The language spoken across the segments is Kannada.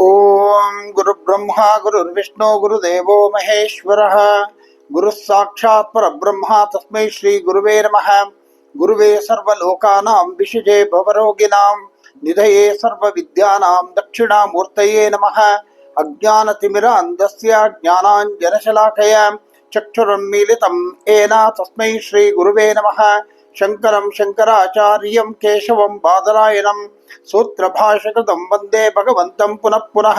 ಓಂ ಗುರು ಬ್ರಹ್ಮ ಗುರುರ್ವಿಷ್ಣು ಗುರುದೇವೋ ಮಹೇಶ್ವರಃ ಗುರುಃ ಸಾಕ್ಷಾತ್ ಪರಬ್ರಹ್ಮ ತಸ್ಮೈ ಶ್ರೀ ಗುರುವೇ ನಮಃ. ಗುರುವೇ ಸರ್ವಲೋಕಾನಾಂ ವಿಷಜೇ ಭವರೋಗಿಣಾಂ ನಿಧಯೇ ಸರ್ವವಿದ್ಯಾನಾಂ ದಕ್ಷಿಣಾಮೂರ್ತಯೇ ನಮಃ. ಅಜ್ಞಾನತಿಮಿರಾಂಧಸ್ಯ ಜ್ಞಾನಾಂಜನಶಲಾಕಯ ಚಕ್ಷುರುನ್ಮೀಲಿತಂ ಏನ ತಸ್ಮೈ ಶ್ರೀ ಗುರುವೇ ನಮಃ. ಶಂಕರಂ ಶಂಕರಾಚಾರ್ಯಂ ಕೇಶವಂ ಬಾದರಾಯಣಂ ಸೂತ್ರಭಾಷಕೃತಂ ವಂದೇ ಭಗವಂತಂ ಪುನಃ ಪುನಃ.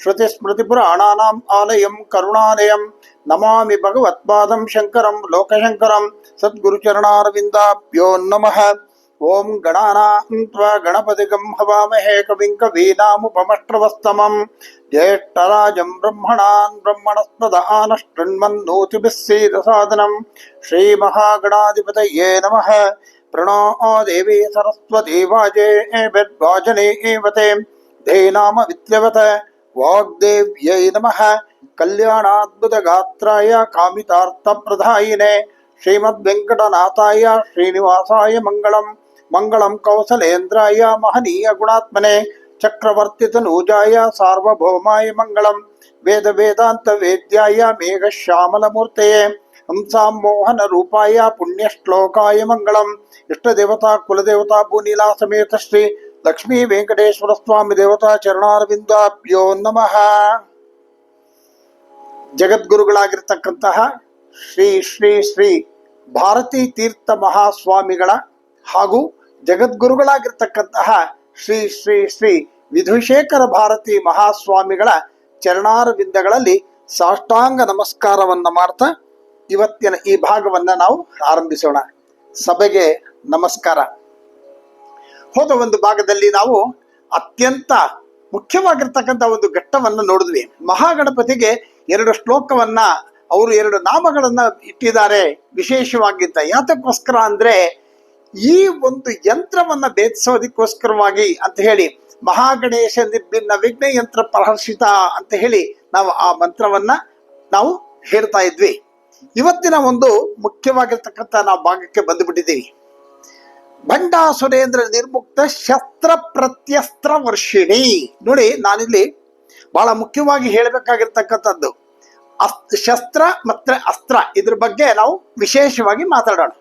ಶ್ರುತಿಸ್ಮೃತಿಪುರಾಣಾನಾಂ ಆಲಯಂ ಕರುಣಾಲಯಂ ನಮಾಮಿ ಭಗವತ್ಪಾದಂ ಶಂಕರಂ ಲೋಕಶಂಕರಂ. ಸದ್ಗುರುಚರಣಾರವಿಂದಾಭ್ಯೋ ನಮಃ. ಓಂ ಗಣಾನಾನ್ತ್ವಾ ಗಣಪತಿಗಂ ಹವಾಮಹೇ ಕವಿಂ ಕವೀನಾಮುಪಮಶ್ರವಸ್ತಮಂ. ಜ್ಯೇಷ್ಠರಾಜಂ ಬ್ರಹ್ಮಣಾನ್ ಬ್ರಹ್ಮಣಸ್ಪದ ಆನಶೃಣ್ವನ್ನೋತಿಭಿಃ ಸೇದಸಾದನಂ. ಶ್ರೀಮಹಾಗಣಾಧಿಪತಯೇ ನಮಃ. ಪ್ರಣೋ ದೇವಿ ಸರಸ್ವತಿ ವಾಜೇಭಿರ್ವಾಜನೇವತೆ ಧೇನಾಮ ವಿದ್ಯವತ ವಾಗ್ದೇವ್ಯೈ ನಮಃ. ಕಲ್ಯಾಣಾದ್ಭುತಗಾತ್ರಾಯ ಕಾಮಿತಾರ್ಥಪ್ರದಾಯಿನೇ ಶ್ರೀಮದ್ವೆಂಕಟನಾಥಾಯ ಶ್ರೀನಿವಾಸಾಯ ಮಂಗಳಂ. ಮಂಗಳಂ ಕೌಸಲೇಂದ್ರಾಯ ಮಹನೀಯ ಗುಣಾತ್ಮನೆ ಚಕ್ರವರ್ತಿತನೂಜಾಯ ಸಾರ್ವಭೌಮಾಯ ಮಂಗಳಂ. ವೇದ ವೇದಾಂತ ವೇದ್ಯಾಯ ಮೇಘಶ್ಯಾಮಲಮೂರ್ತೆಯೇ ಹಂಸಾಂ ಮೋಹನ ರೂಪಾಯ ಪುಣ್ಯಶ್ಲೋಕಾಯ ಮಂಗಳಂ. ಇಷ್ಟದೇವತಾ ಕುಲದೇವತಾ ಭೂನೀಲಾ ಸಮೇತ ಶ್ರೀ ಲಕ್ಷ್ಮೀ ವೆಂಕಟೇಶ್ವರ ಸ್ವಾಮಿ ದೇವತಾ ಚರಣಾರವಿಂದಾಭ್ಯೋ ನಮಃ. ಜಗದ್ಗುರುಗಳಾಗಿರ್ತಕ್ಕಂತಹ ಶ್ರೀ ಶ್ರೀ ಶ್ರೀ ಭಾರತೀ ತೀರ್ಥ ಮಹಾಸ್ವಾಮಿಗಳ ಹಾಗೂ ಜಗದ್ಗುರುಗಳಾಗಿರ್ತಕ್ಕಂತಹ ಶ್ರೀ ಶ್ರೀ ಶ್ರೀ ವಿಧುಶೇಖರ ಭಾರತಿ ಮಹಾಸ್ವಾಮಿಗಳ ಚರಣಾರವಿಂದಗಳಲ್ಲಿ ಸಾಷ್ಟಾಂಗ ನಮಸ್ಕಾರವನ್ನ ಮಾಡ್ತಾ ಇವತ್ತಿನ ಈ ಭಾಗವನ್ನ ನಾವು ಆರಂಭಿಸೋಣ. ಸಭೆಗೆ ನಮಸ್ಕಾರ. ಹೋದ ಒಂದು ಭಾಗದಲ್ಲಿ ನಾವು ಅತ್ಯಂತ ಮುಖ್ಯವಾಗಿರ್ತಕ್ಕಂಥ ಒಂದು ಘಟ್ಟವನ್ನು ನೋಡಿದ್ವಿ. ಮಹಾಗಣಪತಿಗೆ 2 ಶ್ಲೋಕವನ್ನ ಅವರು 2 ನಾಮಗಳನ್ನ ಇಟ್ಟಿದ್ದಾರೆ ವಿಶೇಷವಾಗಿದ್ದ. ಯಾತಕ್ಕೋಸ್ಕರ ಅಂದ್ರೆ ಈ ಒಂದು ಯಂತ್ರವನ್ನ ಭೇದಿಸೋದಕ್ಕೋಸ್ಕರವಾಗಿ ಅಂತ ಹೇಳಿ ಮಹಾಗಣೇಶ ನಿರ್ಭಿನ್ನ ವಿಘ್ನ ಯಂತ್ರ ಪ್ರಹರ್ಷಿತ ಅಂತ ಹೇಳಿ ನಾವು ಆ ಮಂತ್ರವನ್ನ ನಾವು ಹೇಳ್ತಾ ಇದ್ವಿ. ಇವತ್ತಿನ ಒಂದು ಮುಖ್ಯವಾಗಿರ್ತಕ್ಕಂಥ ನಾವು ಭಾಗಕ್ಕೆ ಬಂದುಬಿಟ್ಟಿದ್ದೀವಿ. ಭಂಡಾಸುರೇಂದ್ರ ನಿರ್ಮುಕ್ತ ಶಸ್ತ್ರ ಪ್ರತ್ಯಸ್ತ್ರ ವರ್ಷಿಣಿ. ನೋಡಿ, ನಾನಿಲ್ಲಿ ಬಹಳ ಮುಖ್ಯವಾಗಿ ಹೇಳಬೇಕಾಗಿರ್ತಕ್ಕಂಥದ್ದು ಶಸ್ತ್ರ ಮತ್ತೆ ಅಸ್ತ್ರ, ಇದ್ರ ಬಗ್ಗೆ ನಾವು ವಿಶೇಷವಾಗಿ ಮಾತಾಡೋಣ.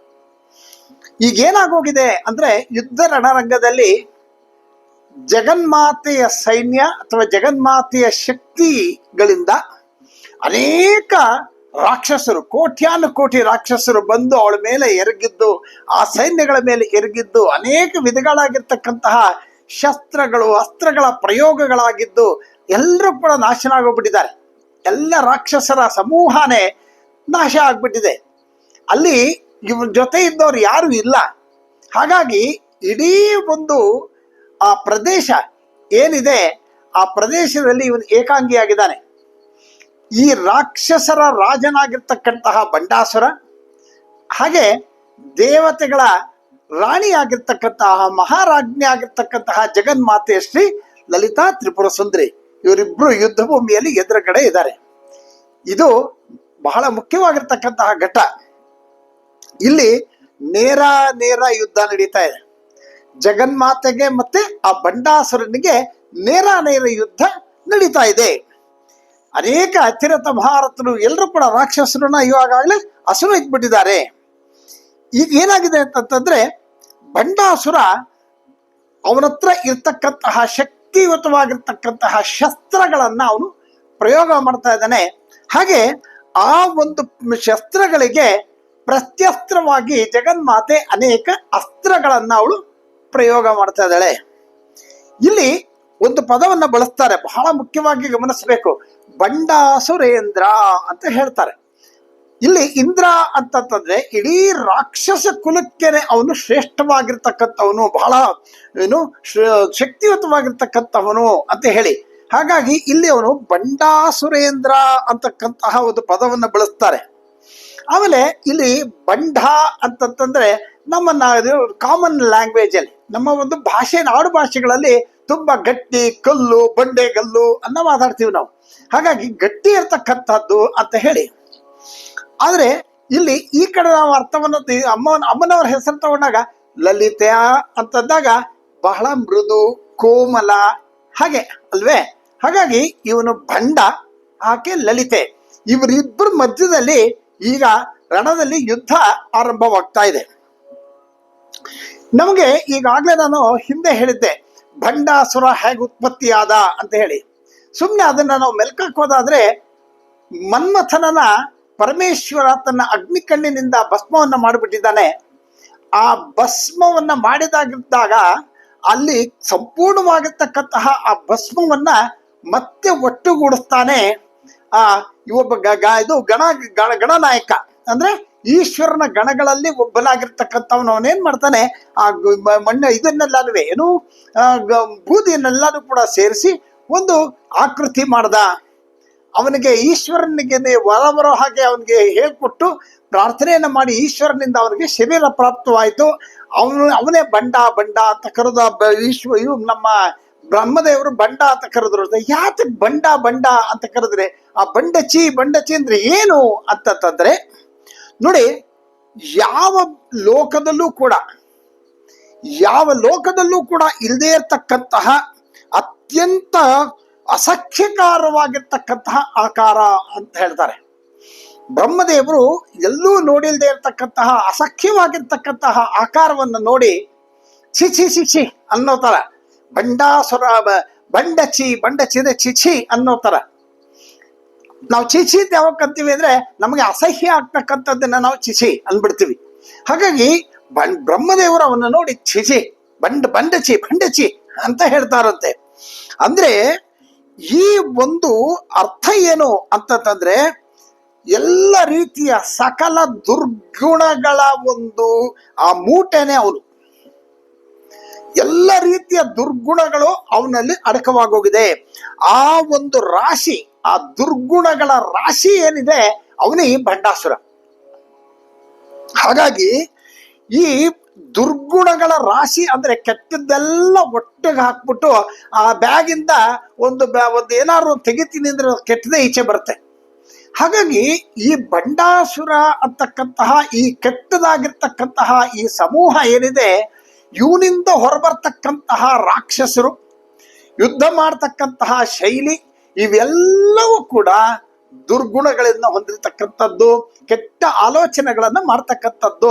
ಈಗ ಏನಾಗೋಗಿದೆ ಅಂದ್ರೆ ಯುದ್ಧ ರಣರಂಗದಲ್ಲಿ ಜಗನ್ಮಾತೆಯ ಸೈನ್ಯ ಅಥವಾ ಜಗನ್ಮಾತೆಯ ಶಕ್ತಿಗಳಿಂದ ಅನೇಕ ರಾಕ್ಷಸರು, ಕೋಟ್ಯಾನು ಕೋಟಿ ರಾಕ್ಷಸರು ಬಂದು ಅವಳ ಮೇಲೆ ಎರಗಿದ್ದು, ಆ ಸೈನ್ಯಗಳ ಮೇಲೆ ಎರಗಿದ್ದು ಅನೇಕ ವಿಧಗಳಾಗಿರ್ತಕ್ಕಂತಹ ಶಸ್ತ್ರಗಳು ಅಸ್ತ್ರಗಳ ಪ್ರಯೋಗಗಳಾಗಿದ್ದು ಎಲ್ಲರೂ ಕೂಡ ನಾಶನ ಆಗೋಗ್ಬಿಟ್ಟಿದ್ದಾರೆ. ಎಲ್ಲ ರಾಕ್ಷಸರ ಸಮೂಹನೇ ನಾಶ ಆಗ್ಬಿಟ್ಟಿದೆ. ಅಲ್ಲಿ ಇವ್ರ ಜೊತೆ ಇದ್ದವ್ರು ಯಾರು ಇಲ್ಲ. ಹಾಗಾಗಿ ಇಡೀ ಒಂದು ಆ ಪ್ರದೇಶ ಏನಿದೆ ಆ ಪ್ರದೇಶದಲ್ಲಿ ಇವನು ಏಕಾಂಗಿಯಾಗಿದ್ದಾನೆ. ಈ ರಾಕ್ಷಸರ ರಾಜನಾಗಿರ್ತಕ್ಕಂತಹ ಬಂಡಾಸುರ, ಹಾಗೆ ದೇವತೆಗಳ ರಾಣಿಯಾಗಿರ್ತಕ್ಕಂತಹ ಮಹಾರಾಜ್ಞಿ ಆಗಿರ್ತಕ್ಕಂತಹ ಜಗನ್ಮಾತೆ ಶ್ರೀ ಲಲಿತಾ ತ್ರಿಪುರ ಸುಂದರಿ, ಇವರಿಬ್ರು ಯುದ್ಧ ಭೂಮಿಯಲ್ಲಿ ಎದುರುಗಡೆ ಇದ್ದಾರೆ. ಇದು ಬಹಳ ಮುಖ್ಯವಾಗಿರ್ತಕ್ಕಂತಹ ಘಟ್ಟ. ಇಲ್ಲಿ ನೇರ ಯುದ್ಧ ನಡೀತಾ ಇದೆ. ಜಗನ್ಮಾತೆಗೆ ಮತ್ತೆ ಆ ಬಂಡಾಸುರನಿಗೆ ನೇರ ಯುದ್ಧ ನಡೀತಾ ಇದೆ. ಅನೇಕ ಅತಿರಥ ಭಾರತರು ಎಲ್ಲರೂ ಕೂಡ ರಾಕ್ಷಸರನ್ನ ಇವಾಗಲೇ ಹಸುರು ಇಟ್ಬಿಟ್ಟಿದ್ದಾರೆ. ಈಗ ಏನಾಗಿದೆ ಅಂತಂದ್ರೆ ಬಂಡಾಸುರ ಅವನತ್ರ ಇರ್ತಕ್ಕಂತಹ ಶಕ್ತಿಯುತವಾಗಿರ್ತಕ್ಕಂತಹ ಶಸ್ತ್ರಗಳನ್ನ ಅವನು ಪ್ರಯೋಗ ಮಾಡ್ತಾ ಇದ್ದಾನೆ. ಹಾಗೆ ಆ ಒಂದು ಶಸ್ತ್ರಗಳಿಗೆ ಪ್ರತ್ಯಸ್ತ್ರವಾಗಿ ಜಗನ್ಮಾತೆ ಅನೇಕ ಅಸ್ತ್ರಗಳನ್ನ ಅವಳು ಪ್ರಯೋಗ ಮಾಡ್ತಾ ಇದ್ದಾಳೆ. ಇಲ್ಲಿ ಒಂದು ಪದವನ್ನ ಬಳಸ್ತಾರೆ, ಬಹಳ ಮುಖ್ಯವಾಗಿ ಗಮನಿಸಬೇಕು. ಬಂಡಾಸುರೇಂದ್ರ ಅಂತ ಹೇಳ್ತಾರೆ. ಇಲ್ಲಿ ಇಂದ್ರ ಅಂತಂದ್ರೆ ಇಡೀ ರಾಕ್ಷಸ ಕುಲಕ್ಕೇನೆ ಅವನು ಶ್ರೇಷ್ಠವಾಗಿರ್ತಕ್ಕಂಥವನು, ಬಹಳ ಶಕ್ತಿಯುತವಾಗಿರ್ತಕ್ಕಂಥವನು ಅಂತ ಹೇಳಿ. ಹಾಗಾಗಿ ಇಲ್ಲಿ ಅವನು ಬಂಡಾಸುರೇಂದ್ರ ಅಂತಕ್ಕಂತಹ ಒಂದು ಪದವನ್ನ ಬಳಸ್ತಾರೆ. ಆಮೇಲೆ ಇಲ್ಲಿ ಬಂಡ ಅಂತಂತಂದ್ರೆ ನಮ್ಮನ್ನ ಕಾಮನ್ ಲ್ಯಾಂಗ್ವೇಜ್ ಅಲ್ಲಿ, ನಮ್ಮ ಒಂದು ಭಾಷೆ, ನಾಡು ಭಾಷೆಗಳಲ್ಲಿ ತುಂಬಾ ಗಟ್ಟಿ ಕಲ್ಲು, ಬಂಡೆ ಕಲ್ಲು ಅನ್ನ ಮಾತಾಡ್ತೀವಿ ನಾವು. ಹಾಗಾಗಿ ಗಟ್ಟಿ ಇರ್ತಕ್ಕಂಥದ್ದು ಅಂತ ಹೇಳಿ. ಆದ್ರೆ ಇಲ್ಲಿ ಈ ಕಡೆ ನಾವು ಅರ್ಥವನ್ನು ಅಮ್ಮನವರ ಹೆಸರು ತಗೊಂಡಾಗ ಲಲಿತ ಅಂತಂದಾಗ ಬಹಳ ಮೃದು, ಕೋಮಲ, ಹಾಗೆ ಅಲ್ವೇ? ಹಾಗಾಗಿ ಇವನು ಭಂಡ, ಆಕೆ ಲಲಿತೆ. ಇವರಿಬ್ಬರ ಮಧ್ಯದಲ್ಲಿ ಈಗ ರಣದಲ್ಲಿ ಯುದ್ಧ ಆರಂಭವಾಗ್ತಾ ಇದೆ. ನಮಗೆ ಈಗಾಗಲೇ ನಾನು ಹಿಂದೆ ಹೇಳಿದ್ದೆ ಭಂಡಾಸುರ ಹೇಗೆ ಉತ್ಪತ್ತಿಯಾದ ಅಂತ ಹೇಳಿ. ಸುಮ್ಮನೆ ಅದನ್ನ ನಾವು ಮೆಲ್ಕಾಕೋದಾದ್ರೆ, ಮನ್ಮಥನನ ಪರಮೇಶ್ವರ ತನ್ನ ಅಗ್ನಿಕಣ್ಣಿನಿಂದ ಭಸ್ಮವನ್ನ ಮಾಡಿಬಿಟ್ಟಿದ್ದಾನೆ. ಆ ಭಸ್ಮವನ್ನ ಮಾಡಿದಾಗಿದ್ದಾಗ ಅಲ್ಲಿ ಸಂಪೂರ್ಣವಾಗಿರ್ತಕ್ಕಂತಹ ಆ ಭಸ್ಮವನ್ನ ಮತ್ತೆ ಒಟ್ಟುಗೂಡಿಸ್ತಾನೆ ಒಬ್ಬ ಇದು ಗಣನಾಯಕ, ಅಂದ್ರೆ ಈಶ್ವರನ ಗಣಗಳಲ್ಲಿ ಒಬ್ಬನಾಗಿರ್ತಕ್ಕಂಥವನು. ಅವನೇನ್ ಮಾಡ್ತಾನೆ, ಆ ಇದನ್ನೆಲ್ಲಾನು ಏನು ಬೂದಿಯನ್ನೆಲ್ಲಾನು ಕೂಡ ಸೇರಿಸಿ ಒಂದು ಆಕೃತಿ ಮಾಡ್ದ. ಅವನಿಗೆ ಈಶ್ವರನಿಗೆ ವರ ಬರೋ ಹಾಗೆ ಅವನಿಗೆ ಹೇಳ್ಕೊಟ್ಟು ಪ್ರಾರ್ಥನೆಯನ್ನ ಮಾಡಿ ಈಶ್ವರನಿಂದ ಅವನಿಗೆ ಶರೀರ ಪ್ರಾಪ್ತವಾಯಿತು. ಅವನೇ ಬಂಡ ಅಂತ ಕರೆದ ನಮ್ಮ ಬ್ರಹ್ಮದೇವರು ಬಂಡ ಅಂತ ಕರೆದ್ರು. ಯಾತಕ್ ಬಂಡ ಅಂತ ಕರೆದ್ರೆ, ಆ ಬಂಡಚಿ ಅಂದ್ರೆ ಏನು ಅಂತಂದ್ರೆ ನೋಡಿ, ಯಾವ ಲೋಕದಲ್ಲೂ ಕೂಡ ಇಲ್ಲದೆ ಇರತಕ್ಕಂತಹ ಅತ್ಯಂತ ಅಸಖ್ಯಕಾರವಾಗಿರ್ತಕ್ಕಂತಹ ಆಕಾರ ಅಂತ ಹೇಳ್ತಾರೆ. ಬ್ರಹ್ಮದೇವರು ಎಲ್ಲೂ ನೋಡಿಲ್ದೇ ಇರತಕ್ಕಂತಹ ಅಸಖ್ಯವಾಗಿರ್ತಕ್ಕಂತಹ ಆಕಾರವನ್ನು ನೋಡಿ ಚಿಚಿ ಅನ್ನೋ ತರ, ಬಂಡಾಸುರ ಬಂಡಚಿ ಅಂದ್ರೆ ಚಿಚಿ ಅನ್ನೋ ತರ. ನಾವು ಚಿಚಿ ಅಂತ ಯಾವಾಗ ಅಂತೀವಿ ಅಂದ್ರೆ ನಮಗೆ ಅಸಹ್ಯ ಆಗ್ತಕ್ಕಂಥದ್ದನ್ನ ನಾವು ಚಿಚಿ ಅಂದ್ಬಿಡ್ತೀವಿ. ಹಾಗಾಗಿ ಬ್ರಹ್ಮದೇವರು ಅವನ್ನ ನೋಡಿ ಚಿಚಿ ಬಂಡಚಿ ಅಂತ ಹೇಳ್ತಾರಂತೆ. ಅಂದ್ರೆ ಈ ಒಂದು ಅರ್ಥ ಏನು ಅಂತಂದ್ರೆ, ಎಲ್ಲ ರೀತಿಯ ಸಕಲ ದುರ್ಗುಣಗಳ ಒಂದು ಆ ಮೂಟೆನೆ ಅವನು. ಎಲ್ಲ ರೀತಿಯ ದುರ್ಗುಣಗಳು ಅವನಲ್ಲಿ ಅಡಕವಾಗೋಗಿದೆ. ಆ ಒಂದು ರಾಶಿ, ಆ ದುರ್ಗುಣಗಳ ರಾಶಿ ಏನಿದೆ ಅವನೇ ಭಂಡಾಸುರ. ಹಾಗಾಗಿ ಈ ದುರ್ಗುಣಗಳ ರಾಶಿ ಅಂದ್ರೆ ಕೆಟ್ಟದ್ದೆಲ್ಲ ಒಟ್ಟಿಗೆ ಹಾಕ್ಬಿಟ್ಟು ಆ ಬ್ಯಾಗಿಂದ ಒಂದು ಏನಾದ್ರು ತೆಗಿತೀನಿ ಅಂದ್ರೆ ಕೆಟ್ಟದೇ ಈಚೆ ಬರುತ್ತೆ. ಹಾಗಾಗಿ ಈ ಬಂಡಾಸುರ ಅಂತಕ್ಕಂತಹ ಈ ಕೆಟ್ಟದಾಗಿರ್ತಕ್ಕಂತಹ ಈ ಸಮೂಹ ಏನಿದೆ, ಇವನಿಂದ ಹೊರಬರ್ತಕ್ಕಂತಹ ರಾಕ್ಷಸರು, ಯುದ್ಧ ಮಾಡ್ತಕ್ಕಂತಹ ಶೈಲಿ, ಇವೆಲ್ಲವೂ ಕೂಡ ದುರ್ಗುಣಗಳಿಂದ ಹೊಂದಿರತಕ್ಕಂಥದ್ದು, ಕೆಟ್ಟ ಆಲೋಚನೆಗಳನ್ನ ಮಾಡ್ತಕ್ಕಂಥದ್ದು,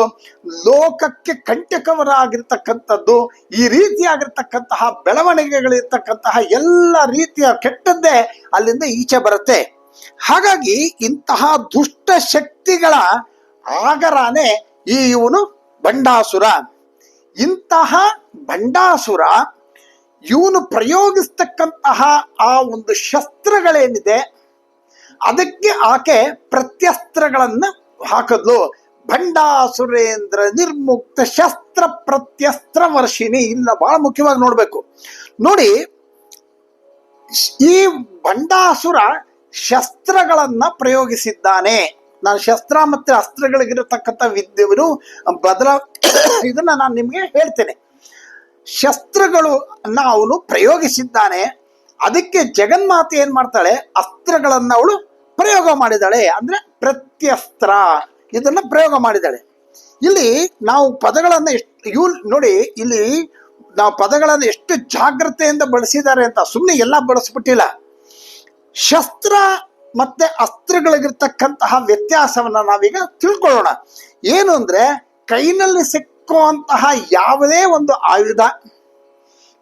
ಲೋಕಕ್ಕೆ ಕಂಟಕವರಾಗಿರ್ತಕ್ಕಂಥದ್ದು, ಈ ರೀತಿಯಾಗಿರ್ತಕ್ಕಂತಹ ಬೆಳವಣಿಗೆಗಳಿರ್ತಕ್ಕಂತಹ ಎಲ್ಲ ರೀತಿಯ ಕೆಟ್ಟದ್ದೇ ಅಲ್ಲಿಂದ ಈಚೆ ಬರುತ್ತೆ. ಹಾಗಾಗಿ ಇಂತಹ ದುಷ್ಟ ಶಕ್ತಿಗಳ ಆಗರಾನೆ ಇವನು ಬಂಡಾಸುರ. ಇಂತಹ ಬಂಡಾಸುರ ಇವನು ಪ್ರಯೋಗಿಸ್ತಕ್ಕಂತಹ ಆ ಒಂದು ಶಸ್ತ್ರಗಳೇನಿದೆ ಅದಕ್ಕೆ ಆಕೆ ಪ್ರತ್ಯಸ್ತ್ರಗಳನ್ನ ಹಾಕಿದ್ಲು. ಭಂಡಾಸುರೇಂದ್ರ ನಿರ್ಮುಕ್ತ ಶಸ್ತ್ರ ಪ್ರತ್ಯಸ್ತ್ರ ವರ್ಷಿಣಿ. ಇಲ್ಲ, ಬಹಳ ಮುಖ್ಯವಾಗಿ ನೋಡ್ಬೇಕು ನೋಡಿ, ಈ ಬಂಡಾಸುರ ಶಸ್ತ್ರಗಳನ್ನ ಪ್ರಯೋಗಿಸಿದ್ದಾನೆ. ನಾನು ಶಸ್ತ್ರ ಮತ್ತೆ ಅಸ್ತ್ರಗಳಿಗಿರತಕ್ಕಂಥ ವಿದ್ಯೆಯನ್ನು ಇದನ್ನ ನಾನು ನಿಮ್ಗೆ ಹೇಳ್ತೇನೆ. ಶಸ್ತ್ರಗಳು ಅವನು ಪ್ರಯೋಗಿಸಿದ್ದಾನೆ. ಅದಕ್ಕೆ ಜಗನ್ಮಾತೆ ಏನ್ ಮಾಡ್ತಾಳೆ, ಅಸ್ತ್ರಗಳನ್ನ ಅವಳು ಪ್ರಯೋಗ ಮಾಡಿದಾಳೆ, ಅಂದ್ರೆ ಪ್ರತ್ಯಸ್ತ್ರ ಇದನ್ನ ಪ್ರಯೋಗ ಮಾಡಿದಾಳೆ. ಇಲ್ಲಿ ನಾವು ಪದಗಳನ್ನ ನೋಡಿ, ಇಲ್ಲಿ ನಾವು ಪದಗಳನ್ನ ಎಷ್ಟು ಜಾಗ್ರತೆಯಿಂದ ಬಳಸಿದ್ದಾರೆ ಅಂತ. ಸುಮ್ಮನೆ ಎಲ್ಲ ಬಳಸ್ಬಿಟ್ಟಿಲ್ಲ. ಶಸ್ತ್ರ ಮತ್ತೆ ಅಸ್ತ್ರಗಳಿಗಿರ್ತಕ್ಕಂತಹ ವ್ಯತ್ಯಾಸವನ್ನ ನಾವೀಗ ತಿಳ್ಕೊಳ್ಳೋಣ. ಏನು ಅಂದ್ರೆ, ಕೈನಲ್ಲಿ ಸಿಕ್ಕುವಂತಹ ಯಾವುದೇ ಒಂದು ಆಯುಧ,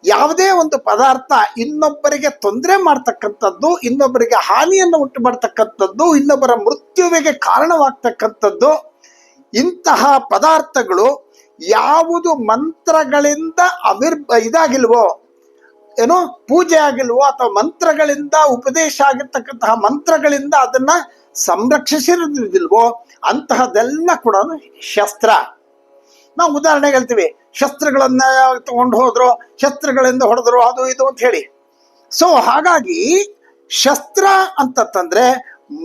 ಯಾವುದೇ ಒಂದು ಪದಾರ್ಥ ಇನ್ನೊಬ್ಬರಿಗೆ ತೊಂದರೆ ಮಾಡ್ತಕ್ಕಂಥದ್ದು, ಇನ್ನೊಬ್ಬರಿಗೆ ಹಾನಿಯನ್ನು ಉಂಟು ಮಾಡ್ತಕ್ಕಂಥದ್ದು, ಇನ್ನೊಬ್ಬರ ಮೃತ್ಯುವಿಗೆ ಕಾರಣವಾಗ್ತಕ್ಕಂಥದ್ದು, ಇಂತಹ ಪದಾರ್ಥಗಳು ಯಾವುದು ಮಂತ್ರಗಳಿಂದ ಇದಾಗಿಲ್ವೋ, ಏನೋ ಪೂಜೆ ಆಗಿಲ್ವೋ, ಅಥವಾ ಮಂತ್ರಗಳಿಂದ ಉಪದೇಶ ಆಗಿರ್ತಕ್ಕಂತಹ ಮಂತ್ರಗಳಿಂದ ಅದನ್ನ ಸಂರಕ್ಷಿಸಿರೋದಿಲ್ವೋ, ಅಂತಹದೆಲ್ಲ ಕೂಡ ಶಸ್ತ್ರ. ನಾವು ಉದಾಹರಣೆಗೆ ಹೇಳ್ತೀವಿ, ಶಸ್ತ್ರಗಳನ್ನ ತಗೊಂಡು ಹೋದ್ರು, ಶಸ್ತ್ರಗಳಿಂದ ಹೊಡೆದ್ರು, ಅದು ಇದು ಅಂತ ಹೇಳಿ. ಸೊ ಹಾಗಾಗಿ ಶಸ್ತ್ರ ಅಂತಂದ್ರೆ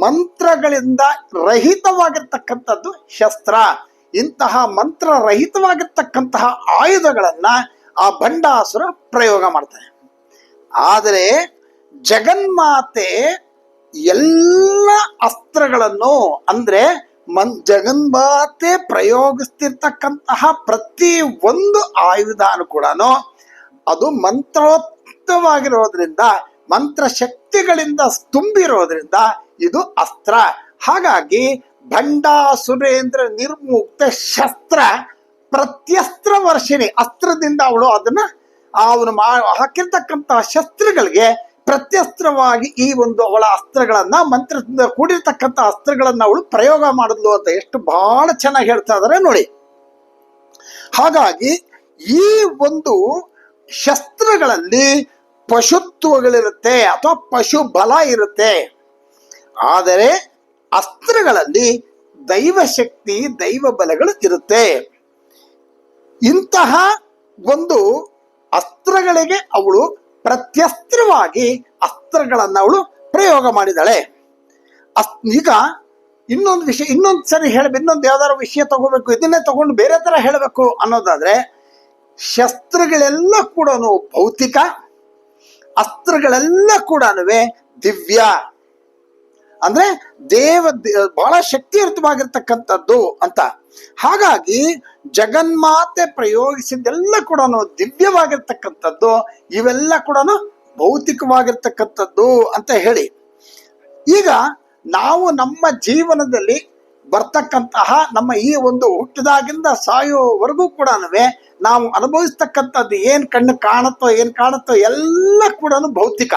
ಮಂತ್ರಗಳಿಂದ ರಹಿತವಾಗಿರ್ತಕ್ಕಂಥದ್ದು ಶಸ್ತ್ರ. ಇಂತಹ ಮಂತ್ರ ರಹಿತವಾಗಿರ್ತಕ್ಕಂತಹ ಆಯುಧಗಳನ್ನ ಆ ಬಂಡಾಸುರ ಪ್ರಯೋಗ ಮಾಡ್ತಾರೆ. ಆದರೆ ಜಗನ್ಮಾತೆ ಎಲ್ಲ ಅಸ್ತ್ರಗಳನ್ನು, ಅಂದ್ರೆ ಜಗನ್ಮಾತೆ ಪ್ರಯೋಗಿಸ್ತಿರ್ತಕ್ಕಂತಹ ಪ್ರತಿ ಒಂದು ಆಯುಧನು ಕೂಡ ಅದು ಯುಕ್ತವಾಗಿರೋದ್ರಿಂದ, ಮಂತ್ರ ಶಕ್ತಿಗಳಿಂದ ತುಂಬಿರೋದ್ರಿಂದ ಇದು ಅಸ್ತ್ರ. ಹಾಗಾಗಿ ಭಂಡಾಸುರೇಂದ್ರ ನಿರ್ಮುಕ್ತ ಶಸ್ತ್ರ ಪ್ರತ್ಯಸ್ತ್ರ ವರ್ಷಿಣಿ. ಅಸ್ತ್ರದಿಂದ ಅವಳು ಅವನು ಹಾಕಿರ್ತಕ್ಕಂತಹ ಶಸ್ತ್ರಗಳಿಗೆ ಪ್ರತ್ಯಸ್ತ್ರವಾಗಿ ಈ ಒಂದು ಅವಳ ಅಸ್ತ್ರಗಳನ್ನ, ಮಂತ್ರದಿಂದ ಕೂಡಿರ್ತಕ್ಕಂಥ ಅಸ್ತ್ರಗಳನ್ನ ಅವಳು ಪ್ರಯೋಗ ಮಾಡಿದ್ಲು ಅಂತ ಎಷ್ಟು ಬಹಳ ಚೆನ್ನಾಗಿ ಹೇಳ್ತಾ ಇದಾರೆ ನೋಡಿ. ಹಾಗಾಗಿ ಈ ಒಂದು ಶಸ್ತ್ರಗಳಲ್ಲಿ ಪಶುತ್ವಗಳಿರುತ್ತೆ ಅಥವಾ ಪಶು ಬಲ ಇರುತ್ತೆ. ಆದರೆ ಅಸ್ತ್ರಗಳಲ್ಲಿ ದೈವಶಕ್ತಿ, ದೈವ ಬಲಗಳು ಇರುತ್ತೆ. ಇಂತಹ ಒಂದು ಅಸ್ತ್ರಗಳಿಗೆ ಅವಳು ಪ್ರತ್ಯಸ್ತ್ರವಾಗಿ ಅಸ್ತ್ರಗಳನ್ನು ಅವಳು ಪ್ರಯೋಗ ಮಾಡಿದಾಳೆ. ಈಗ ಇನ್ನೊಂದು ವಿಷಯ, ಇನ್ನೊಂದು ಸರಿ ಇನ್ನೊಂದು ಯಾವ್ದಾದ್ರು ವಿಷಯ ತಗೋಬೇಕು, ಇದನ್ನೇ ತಗೊಂಡು ಬೇರೆ ತರ ಹೇಳಬೇಕು ಅನ್ನೋದಾದ್ರೆ, ಶಸ್ತ್ರಗಳೆಲ್ಲ ಕೂಡ ಭೌತಿಕ, ಅಸ್ತ್ರಗಳೆಲ್ಲ ಕೂಡ ದಿವ್ಯ. ಅಂದ್ರೆ ಬಹಳ ಶಕ್ತಿಯುತವಾಗಿರ್ತಕ್ಕಂಥದ್ದು ಅಂತ. ಹಾಗಾಗಿ ಜಗನ್ಮಾತೆ ಪ್ರಯೋಗಿಸಿದ್ದೆಲ್ಲ ಕೂಡ ದಿವ್ಯವಾಗಿರ್ತಕ್ಕಂಥದ್ದು, ಇವೆಲ್ಲ ಕೂಡ ಭೌತಿಕವಾಗಿರ್ತಕ್ಕಂಥದ್ದು ಅಂತ ಹೇಳಿ, ಈಗ ನಾವು ನಮ್ಮ ಜೀವನದಲ್ಲಿ ಬರ್ತಕ್ಕಂತಹ ನಮ್ಮ ಈ ಒಂದು ಹುಟ್ಟಿದಾಗಿಂದ ಸಾಯೋವರೆಗೂ ಕೂಡ ನಾವು ಅನುಭವಿಸ್ತಕ್ಕಂಥದ್ದು ಏನ್ ಕಣ್ಣು ಕಾಣುತ್ತೋ ಎಲ್ಲ ಕೂಡ ಭೌತಿಕ.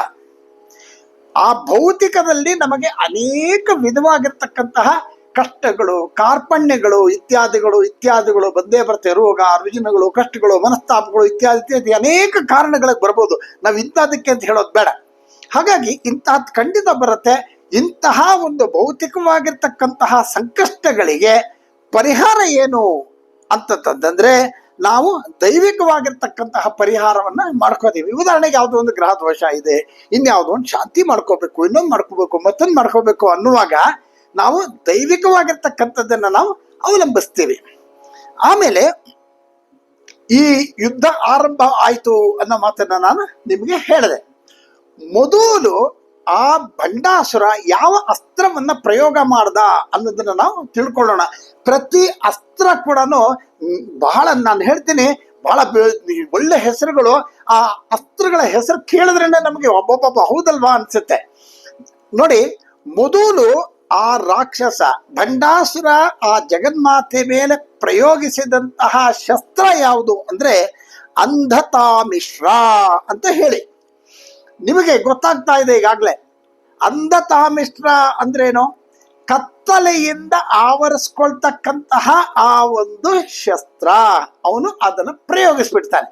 ಆ ಭೌತಿಕದಲ್ಲಿ ನಮಗೆ ಅನೇಕ ವಿಧವಾಗಿರ್ತಕ್ಕಂತಹ ಕಷ್ಟಗಳು, ಕಾರ್ಪಣ್ಯಗಳು ಇತ್ಯಾದಿಗಳು ಬಂದೇ ಬರ್ತವೆ. ರೋಗ ರುಜಿನಗಳು, ಕಷ್ಟಗಳು, ಮನಸ್ತಾಪಗಳು ಇತ್ಯಾದಿ ಅನೇಕ ಕಾರಣಗಳಿಗೆ ಬರ್ಬೋದು. ನಾವು ಇಂಥದಕ್ಕೆ ಅಂತ ಹೇಳೋದು ಬೇಡ. ಹಾಗಾಗಿ ಇಂತಹದ್ದು ಖಂಡಿತ ಬರುತ್ತೆ. ಇಂತಹ ಒಂದು ಭೌತಿಕವಾಗಿರ್ತಕ್ಕಂತಹ ಸಂಕಷ್ಟಗಳಿಗೆ ಪರಿಹಾರ ಏನು ಅಂತಂದ್ರೆ, ನಾವು ದೈವಿಕವಾಗಿರ್ತಕ್ಕಂತಹ ಪರಿಹಾರವನ್ನ ಮಾಡ್ಕೋತೀವಿ. ಉದಾಹರಣೆಗೆ ಯಾವುದೋ ಒಂದು ಗ್ರಹ ದೋಷ ಇದೆ, ಇನ್ಯಾವುದೋ ಒಂದು ಶಾಂತಿ ಮಾಡ್ಕೋಬೇಕು, ಇನ್ನೊಂದು ಮಾಡ್ಕೋಬೇಕು, ಮತ್ತೊಂದು ಮಾಡ್ಕೋಬೇಕು ಅನ್ನುವಾಗ ನಾವು ದೈವಿಕವಾಗಿರ್ತಕ್ಕಂಥದ್ದನ್ನ ನಾವು ಅವಲಂಬಿಸ್ತೀವಿ. ಆಮೇಲೆ ಈ ಯುದ್ಧ ಆರಂಭ ಆಯ್ತು ಅನ್ನೋ ಮಾತನ್ನ ನಾನು ನಿಮಗೆ ಹೇಳಿದೆ. ಮೊದಲು ಆ ಭಂಡಾಸುರ ಯಾವ ಅಸ್ತ್ರವನ್ನ ಪ್ರಯೋಗ ಮಾಡ್ದ ಅನ್ನೋದನ್ನ ನಾವು ತಿಳ್ಕೊಳ್ಳೋಣ. ಪ್ರತಿ ಅಸ್ತ್ರ ಕೂಡ ಬಹಳ, ನಾನು ಹೇಳ್ತೀನಿ, ಬಹಳ ಒಳ್ಳೆ ಹೆಸರುಗಳು. ಆ ಅಸ್ತ್ರಗಳ ಹೆಸರು ಕೇಳಿದ್ರೇನೆ ನಮಗೆ ಒಬ್ಬೊಬ್ಬ ಹೌದಲ್ವಾ ಅನ್ಸುತ್ತೆ ನೋಡಿ. ಮೊದಲು ಆ ರಾಕ್ಷಸ ಭಂಡಾಸುರ ಆ ಜಗನ್ಮಾತೆ ಮೇಲೆ ಪ್ರಯೋಗಿಸಿದಂತಹ ಶಸ್ತ್ರ ಯಾವುದು ಅಂದ್ರೆ ಅಂಧತಾಮಿಶ್ರ ಅಂತ ಹೇಳಿ. ನಿಮಗೆ ಗೊತ್ತಾಗ್ತಾ ಇದೆ ಈಗಾಗಲೇ. ಅಂಧತಾಮಿಶ್ರ ಅಂದ್ರೇನು? ಕತ್ತಲೆಯಿಂದ ಆವರಿಸ್ಕೊಳ್ತಕ್ಕಂತಹ ಆ ಒಂದು ಶಸ್ತ್ರ. ಅವನು ಅದನ್ನು ಪ್ರಯೋಗಿಸ್ಬಿಡ್ತಾನೆ.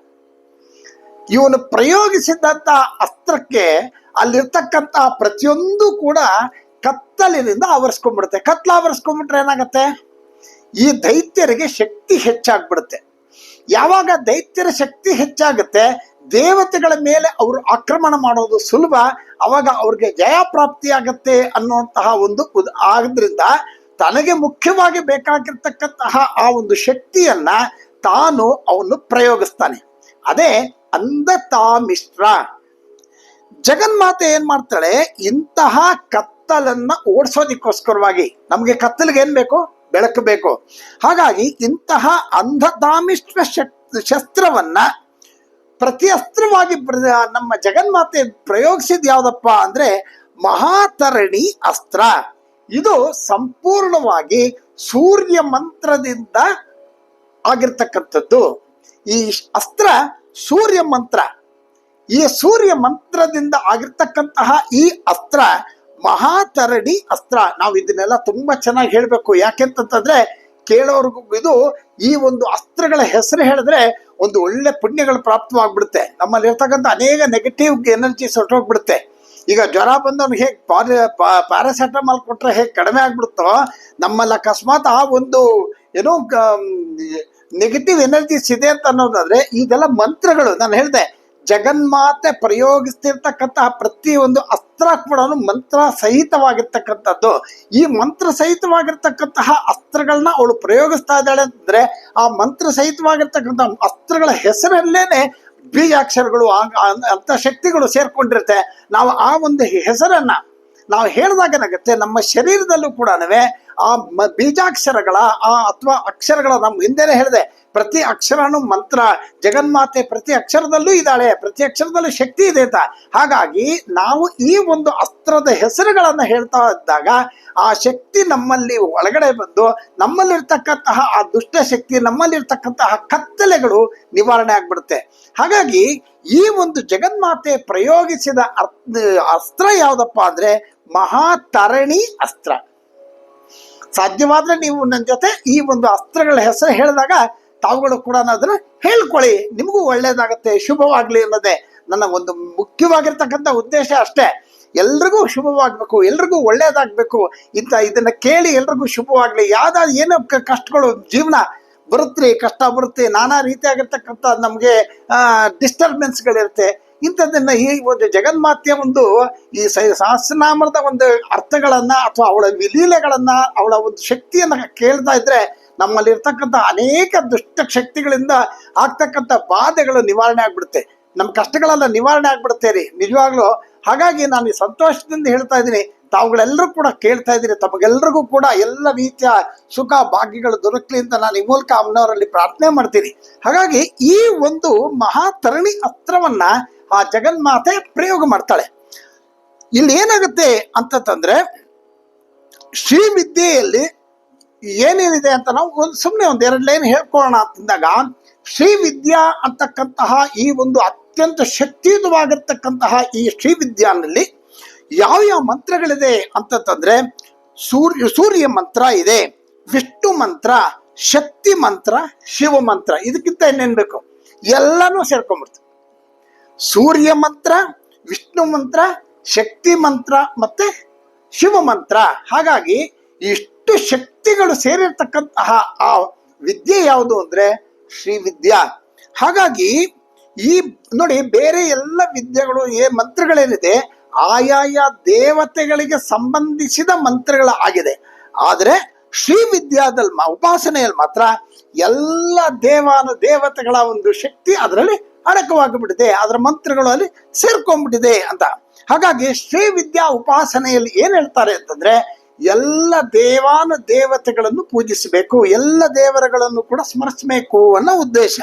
ಇವನು ಪ್ರಯೋಗಿಸಿದಂತ ಅಸ್ತ್ರಕ್ಕೆ ಅಲ್ಲಿರ್ತಕ್ಕಂತಹ ಪ್ರತಿಯೊಂದು ಕೂಡ ಕತ್ತಲಿನಿಂದ ಆವರಿಸ್ಕೊಂಡ್ಬಿಡುತ್ತೆ. ಆವರಿಸ್ಕೊಂಡ್ಬಿಟ್ರೆ ಏನಾಗತ್ತೆ? ಈ ದೈತ್ಯರಿಗೆ ಶಕ್ತಿ ಹೆಚ್ಚಾಗ್ಬಿಡುತ್ತೆ. ಯಾವಾಗ ದೈತ್ಯರ ಶಕ್ತಿ ಹೆಚ್ಚಾಗುತ್ತೆ, ದೇವತೆಗಳ ಮೇಲೆ ಅವರು ಆಕ್ರಮಣ ಮಾಡೋದು ಸುಲಭ. ಅವಾಗ ಅವ್ರಿಗೆ ಜಯ ಪ್ರಾಪ್ತಿ ಆಗತ್ತೆ ಅನ್ನುವಂತಹ ಒಂದು ಆದ್ರಿಂದ ತನಗೆ ಮುಖ್ಯವಾಗಿ ಬೇಕಾಗಿರ್ತಕ್ಕಂತಹ ಆ ಒಂದು ಶಕ್ತಿಯನ್ನ ತಾನು ಅವನು ಪ್ರಯೋಗಿಸ್ತಾನೆ. ಅದೇ ಅಂಧತಾಮಿಶ್ರ. ಜಗನ್ಮಾತೆ ಏನ್ ಮಾಡ್ತಾಳೆ? ಇಂತಹ ಕತ್ತಲನ್ನ ಓಡಿಸೋದಿಕ್ಕೋಸ್ಕರವಾಗಿ, ನಮಗೆ ಕತ್ತಲಿಗೆ ಏನ್ ಬೇಕು? ಬೆಳಕು ಬೇಕು. ಹಾಗಾಗಿ ಇಂತಹ ಅಂಧತಾಮಿಶ್ರ ಶಸ್ತ್ರವನ್ನ ಪ್ರತಿ ಅಸ್ತ್ರವಾಗಿ ನಮ್ಮ ಜಗನ್ಮಾತೆ ಪ್ರಯೋಗಿಸಿದ ಯಾವ್ದಪ್ಪ ಅಂದ್ರೆ ಮಹಾತರಣಿ ಅಸ್ತ್ರ. ಇದು ಸಂಪೂರ್ಣವಾಗಿ ಸೂರ್ಯ ಮಂತ್ರದಿಂದ ಆಗಿರ್ತಕ್ಕಂಥದ್ದು. ಈ ಅಸ್ತ್ರ ಸೂರ್ಯ ಮಂತ್ರ. ಈ ಸೂರ್ಯ ಮಂತ್ರದಿಂದ ಆಗಿರ್ತಕ್ಕಂತಹ ಈ ಅಸ್ತ್ರ ಮಹಾತರಣಿ ಅಸ್ತ್ರ. ನಾವು ಇದನ್ನೆಲ್ಲ ತುಂಬಾ ಚೆನ್ನಾಗಿ ಹೇಳ್ಬೇಕು. ಯಾಕೆಂತಂದ್ರೆ ಕೇಳೋರ್ಗು ಇದು ಈ ಒಂದು ಅಸ್ತ್ರಗಳ ಹೆಸರು ಹೇಳಿದ್ರೆ ಒಂದು ಒಳ್ಳೆ ಪುಣ್ಯಗಳು ಪ್ರಾಪ್ತವಾಗ್ಬಿಡುತ್ತೆ. ನಮ್ಮಲ್ಲಿ ಇರ್ತಕ್ಕಂಥ ಅನೇಕ ನೆಗೆಟಿವ್ ಎನರ್ಜೀಸ್ ಹೊರಟೋಗ್ಬಿಡುತ್ತೆ. ಈಗ ಜ್ವರ ಬಂದವನು ಹೇಗೆ ಪ್ಯಾರಾಸೆಟಮಾಲ್ ಕೊಟ್ರೆ ಹೇಗೆ ಕಡಿಮೆ ಆಗ್ಬಿಡುತ್ತೋ, ನಮ್ಮಲ್ಲಿ ಅಕಸ್ಮಾತ್ ಆ ಒಂದು ಏನೋ ನೆಗೆಟಿವ್ ಎನರ್ಜೀಸ್ ಇದೆ ಅಂತ ಅನ್ನೋದಾದ್ರೆ ಇದೆಲ್ಲ ಮಂತ್ರಗಳು. ನಾನು ಹೇಳಿದೆ, ಜಗನ್ಮಾತೆ ಪ್ರಯೋಗಿಸ್ತಿರ್ತಕ್ಕಂತಹ ಪ್ರತಿಯೊಂದು ಅಸ್ತ್ರ ಕೂಡ ಮಂತ್ರ ಸಹಿತವಾಗಿರ್ತಕ್ಕಂಥದ್ದು. ಈ ಮಂತ್ರ ಸಹಿತವಾಗಿರ್ತಕ್ಕಂತಹ ಅಸ್ತ್ರಗಳನ್ನ ಅವಳು ಪ್ರಯೋಗಿಸ್ತಾ ಇದ್ದಾಳೆ ಅಂತಂದ್ರೆ ಆ ಮಂತ್ರ ಸಹಿತವಾಗಿರ್ತಕ್ಕಂಥ ಅಸ್ತ್ರಗಳ ಹೆಸರಲ್ಲೇನೆ ಬೀಜಾಕ್ಷರಗಳು ಅಂತ ಶಕ್ತಿಗಳು ಸೇರ್ಕೊಂಡಿರುತ್ತೆ. ನಾವು ಆ ಒಂದು ಹೆಸರನ್ನ ನಾವು ಹೇಳಿದಾಗ ಏನಾಗುತ್ತೆ, ನಮ್ಮ ಶರೀರದಲ್ಲೂ ಕೂಡ ಆ ಬೀಜಾಕ್ಷರಗಳ ಅಥವಾ ಅಕ್ಷರಗಳ, ನಮ್ ಹಿಂದೆನೆ ಹೇಳಿದೆ, ಪ್ರತಿ ಅಕ್ಷರನು ಮಂತ್ರ. ಜಗನ್ಮಾತೆ ಪ್ರತಿ ಅಕ್ಷರದಲ್ಲೂ ಇದ್ದಾಳೆ, ಪ್ರತಿ ಅಕ್ಷರದಲ್ಲೂ ಶಕ್ತಿ ಇದೆ ಅಂತ. ಹಾಗಾಗಿ ನಾವು ಈ ಒಂದು ಅಸ್ತ್ರದ ಹೆಸರುಗಳನ್ನ ಹೇಳ್ತಾ ಇದ್ದಾಗ ಆ ಶಕ್ತಿ ನಮ್ಮಲ್ಲಿ ಒಳಗಡೆ ಬಂದು ನಮ್ಮಲ್ಲಿರ್ತಕ್ಕಂತಹ ಆ ದುಷ್ಟ ಶಕ್ತಿ, ನಮ್ಮಲ್ಲಿರ್ತಕ್ಕಂತಹ ಕತ್ತಲೆಗಳು ನಿವಾರಣೆ ಆಗ್ಬಿಡುತ್ತೆ. ಹಾಗಾಗಿ ಈ ಒಂದು ಜಗನ್ಮಾತೆ ಪ್ರಯೋಗಿಸಿದ ಅಸ್ತ್ರ ಯಾವ್ದಪ್ಪ ಅಂದ್ರೆ ಮಹಾತರಣಿ ಅಸ್ತ್ರ. ಸಾಧ್ಯವಾದ್ರೆ ನೀವು ನನ್ನ ಜೊತೆ ಈ ಒಂದು ಅಸ್ತ್ರಗಳ ಹೆಸರು ಹೇಳಿದಾಗ ತಾವುಗಳು ಕೂಡ ಅದನ್ನ ಹೇಳ್ಕೊಳ್ಳಿ, ನಿಮಗೂ ಒಳ್ಳೇದಾಗತ್ತೆ, ಶುಭವಾಗ್ಲಿ ಅನ್ನೋದೇ ನನ್ನ ಒಂದು ಮುಖ್ಯವಾಗಿರ್ತಕ್ಕಂಥ ಉದ್ದೇಶ ಅಷ್ಟೇ. ಎಲ್ರಿಗೂ ಶುಭವಾಗ್ಬೇಕು, ಎಲ್ರಿಗೂ ಒಳ್ಳೇದಾಗ್ಬೇಕು, ಇದನ್ನ ಕೇಳಿ ಎಲ್ರಿಗೂ ಶುಭವಾಗ್ಲಿ. ಯಾವ್ದಾದ್ರು ಏನೋ ಕಷ್ಟಗಳು ಜೀವನ ಬರುತ್ತೆ, ಕಷ್ಟ ಬರುತ್ತೆ, ನಾನಾ ರೀತಿಯಾಗಿರ್ತಕ್ಕಂಥ ನಮ್ಗೆ ಡಿಸ್ಟರ್ಬೆನ್ಸ್ಗಳಿರುತ್ತೆ. ಇಂಥದ್ದನ್ನ ಈ ಒಂದು ಜಗನ್ಮಾತೆಯ ಒಂದು ಈ ಸಹಸ್ರನಾಮದ ಒಂದು ಅರ್ಥಗಳನ್ನ ಅಥವಾ ಅವಳ ವಿಲೀಲೆಗಳನ್ನ, ಅವಳ ಒಂದು ಶಕ್ತಿಯನ್ನ ಕೇಳ್ತಾ ಇದ್ರೆ ನಮ್ಮಲ್ಲಿ ಇರ್ತಕ್ಕಂಥ ಅನೇಕ ದುಷ್ಟ ಶಕ್ತಿಗಳಿಂದ ಆಗ್ತಕ್ಕಂಥ ಬಾಧೆಗಳು ನಿವಾರಣೆ ಆಗ್ಬಿಡುತ್ತೆ, ನಮ್ಮ ಕಷ್ಟಗಳೆಲ್ಲ ನಿವಾರಣೆ ಆಗ್ಬಿಡುತ್ತೆ ರೀ, ನಿಜವಾಗ್ಲೂ. ಹಾಗಾಗಿ ನಾನು ಈ ಸಂತೋಷದಿಂದ ಹೇಳ್ತಾ ಇದ್ದೀನಿ, ತಾವುಗಳೆಲ್ಲರೂ ಕೂಡ ಕೇಳ್ತಾ ಇದ್ದೀರಿ, ತಮಗೆಲ್ಲರಿಗೂ ಕೂಡ ಎಲ್ಲ ರೀತಿಯ ಸುಖ ಭಾಗ್ಯಗಳು ದೊರಕಲಿ ಅಂತ ನಾನು ಈ ಮೂಲಕ ಅಮ್ಮನವರಲ್ಲಿ ಪ್ರಾರ್ಥನೆ ಮಾಡ್ತೀನಿ. ಹಾಗಾಗಿ ಈ ಒಂದು ಮಹಾತರಣಿ ಅಸ್ತ್ರವನ್ನ ಆ ಜಗನ್ಮಾತೆ ಪ್ರಯೋಗ ಮಾಡ್ತಾಳೆ. ಇಲ್ಲಿ ಏನಾಗುತ್ತೆ ಅಂತಂದ್ರೆ, ಶ್ರೀವಿದ್ಯೆಯಲ್ಲಿ ಏನೇನಿದೆ ಅಂತ ನಾವು ಸುಮ್ಮನೆ ಒಂದೆರಡು ಲೈನ್ ಹೇಳ್ಕೊಳ್ಳೋಣ ಅಂತಂದಾಗ, ಶ್ರೀವಿದ್ಯಾ ಅಂತಕ್ಕಂತಹ ಈ ಒಂದು ಅತ್ಯಂತ ಶಕ್ತಿಯುತವಾಗಿರ್ತಕ್ಕಂತಹ ಈ ಶ್ರೀವಿದ್ಯಾನಲ್ಲಿ ಯಾವ ಮಂತ್ರಗಳಿದೆ ಅಂತಂದ್ರೆ, ಸೂರ್ಯ ಮಂತ್ರ ಇದೆ, ವಿಷ್ಣು ಮಂತ್ರ, ಶಕ್ತಿ ಮಂತ್ರ, ಶಿವ ಮಂತ್ರ. ಇದಕ್ಕಿಂತ ಇನ್ನೇನ್ ಬೇಕು, ಎಲ್ಲಾನು ಸೇರ್ಕೊಂಡ್ಬಿಡ್ತು. ಸೂರ್ಯ ಮಂತ್ರ, ವಿಷ್ಣು ಮಂತ್ರ, ಶಕ್ತಿ ಮಂತ್ರ ಮತ್ತೆ ಶಿವ ಮಂತ್ರ. ಹಾಗಾಗಿ ಇಷ್ಟು ಶಕ್ತಿಗಳು ಸೇರಿರ್ತಕ್ಕಂತಹ ಆ ವಿದ್ಯೆ ಯಾವುದು ಅಂದ್ರೆ ಶ್ರೀವಿದ್ಯಾ. ಹಾಗಾಗಿ ಈ ನೋಡಿ, ಬೇರೆ ಎಲ್ಲ ವಿದ್ಯೆಗಳು ಮಂತ್ರಗಳೇನಿದೆ ಆಯಾಯ ದೇವತೆಗಳಿಗೆ ಸಂಬಂಧಿಸಿದ ಮಂತ್ರಗಳ ಆಗಿದೆ. ಆದರೆ ಶ್ರೀವಿದ್ಯಾದಲ್ಲಿ ಉಪಾಸನೆಯಲ್ಲಿ ಮಾತ್ರ ಎಲ್ಲ ದೇವತೆಗಳ ಒಂದು ಶಕ್ತಿ ಅದರಲ್ಲಿ ಅಡಕವಾಗಿಬಿಟ್ಟಿದೆ, ಅದರ ಮಂತ್ರಗಳು ಅಲ್ಲಿ ಸೇರ್ಕೊಂಡ್ಬಿಟ್ಟಿದೆ ಅಂತ. ಹಾಗಾಗಿ ಶ್ರೀವಿದ್ಯಾ ಉಪಾಸನೆಯಲ್ಲಿ ಏನ್ ಹೇಳ್ತಾರೆ ಅಂತಂದ್ರೆ, ಎಲ್ಲ ದೇವತೆಗಳನ್ನು ಪೂಜಿಸಬೇಕು, ಎಲ್ಲ ದೇವರುಗಳನ್ನು ಕೂಡ ಸ್ಮರಿಸಬೇಕು ಅನ್ನೋ ಉದ್ದೇಶ.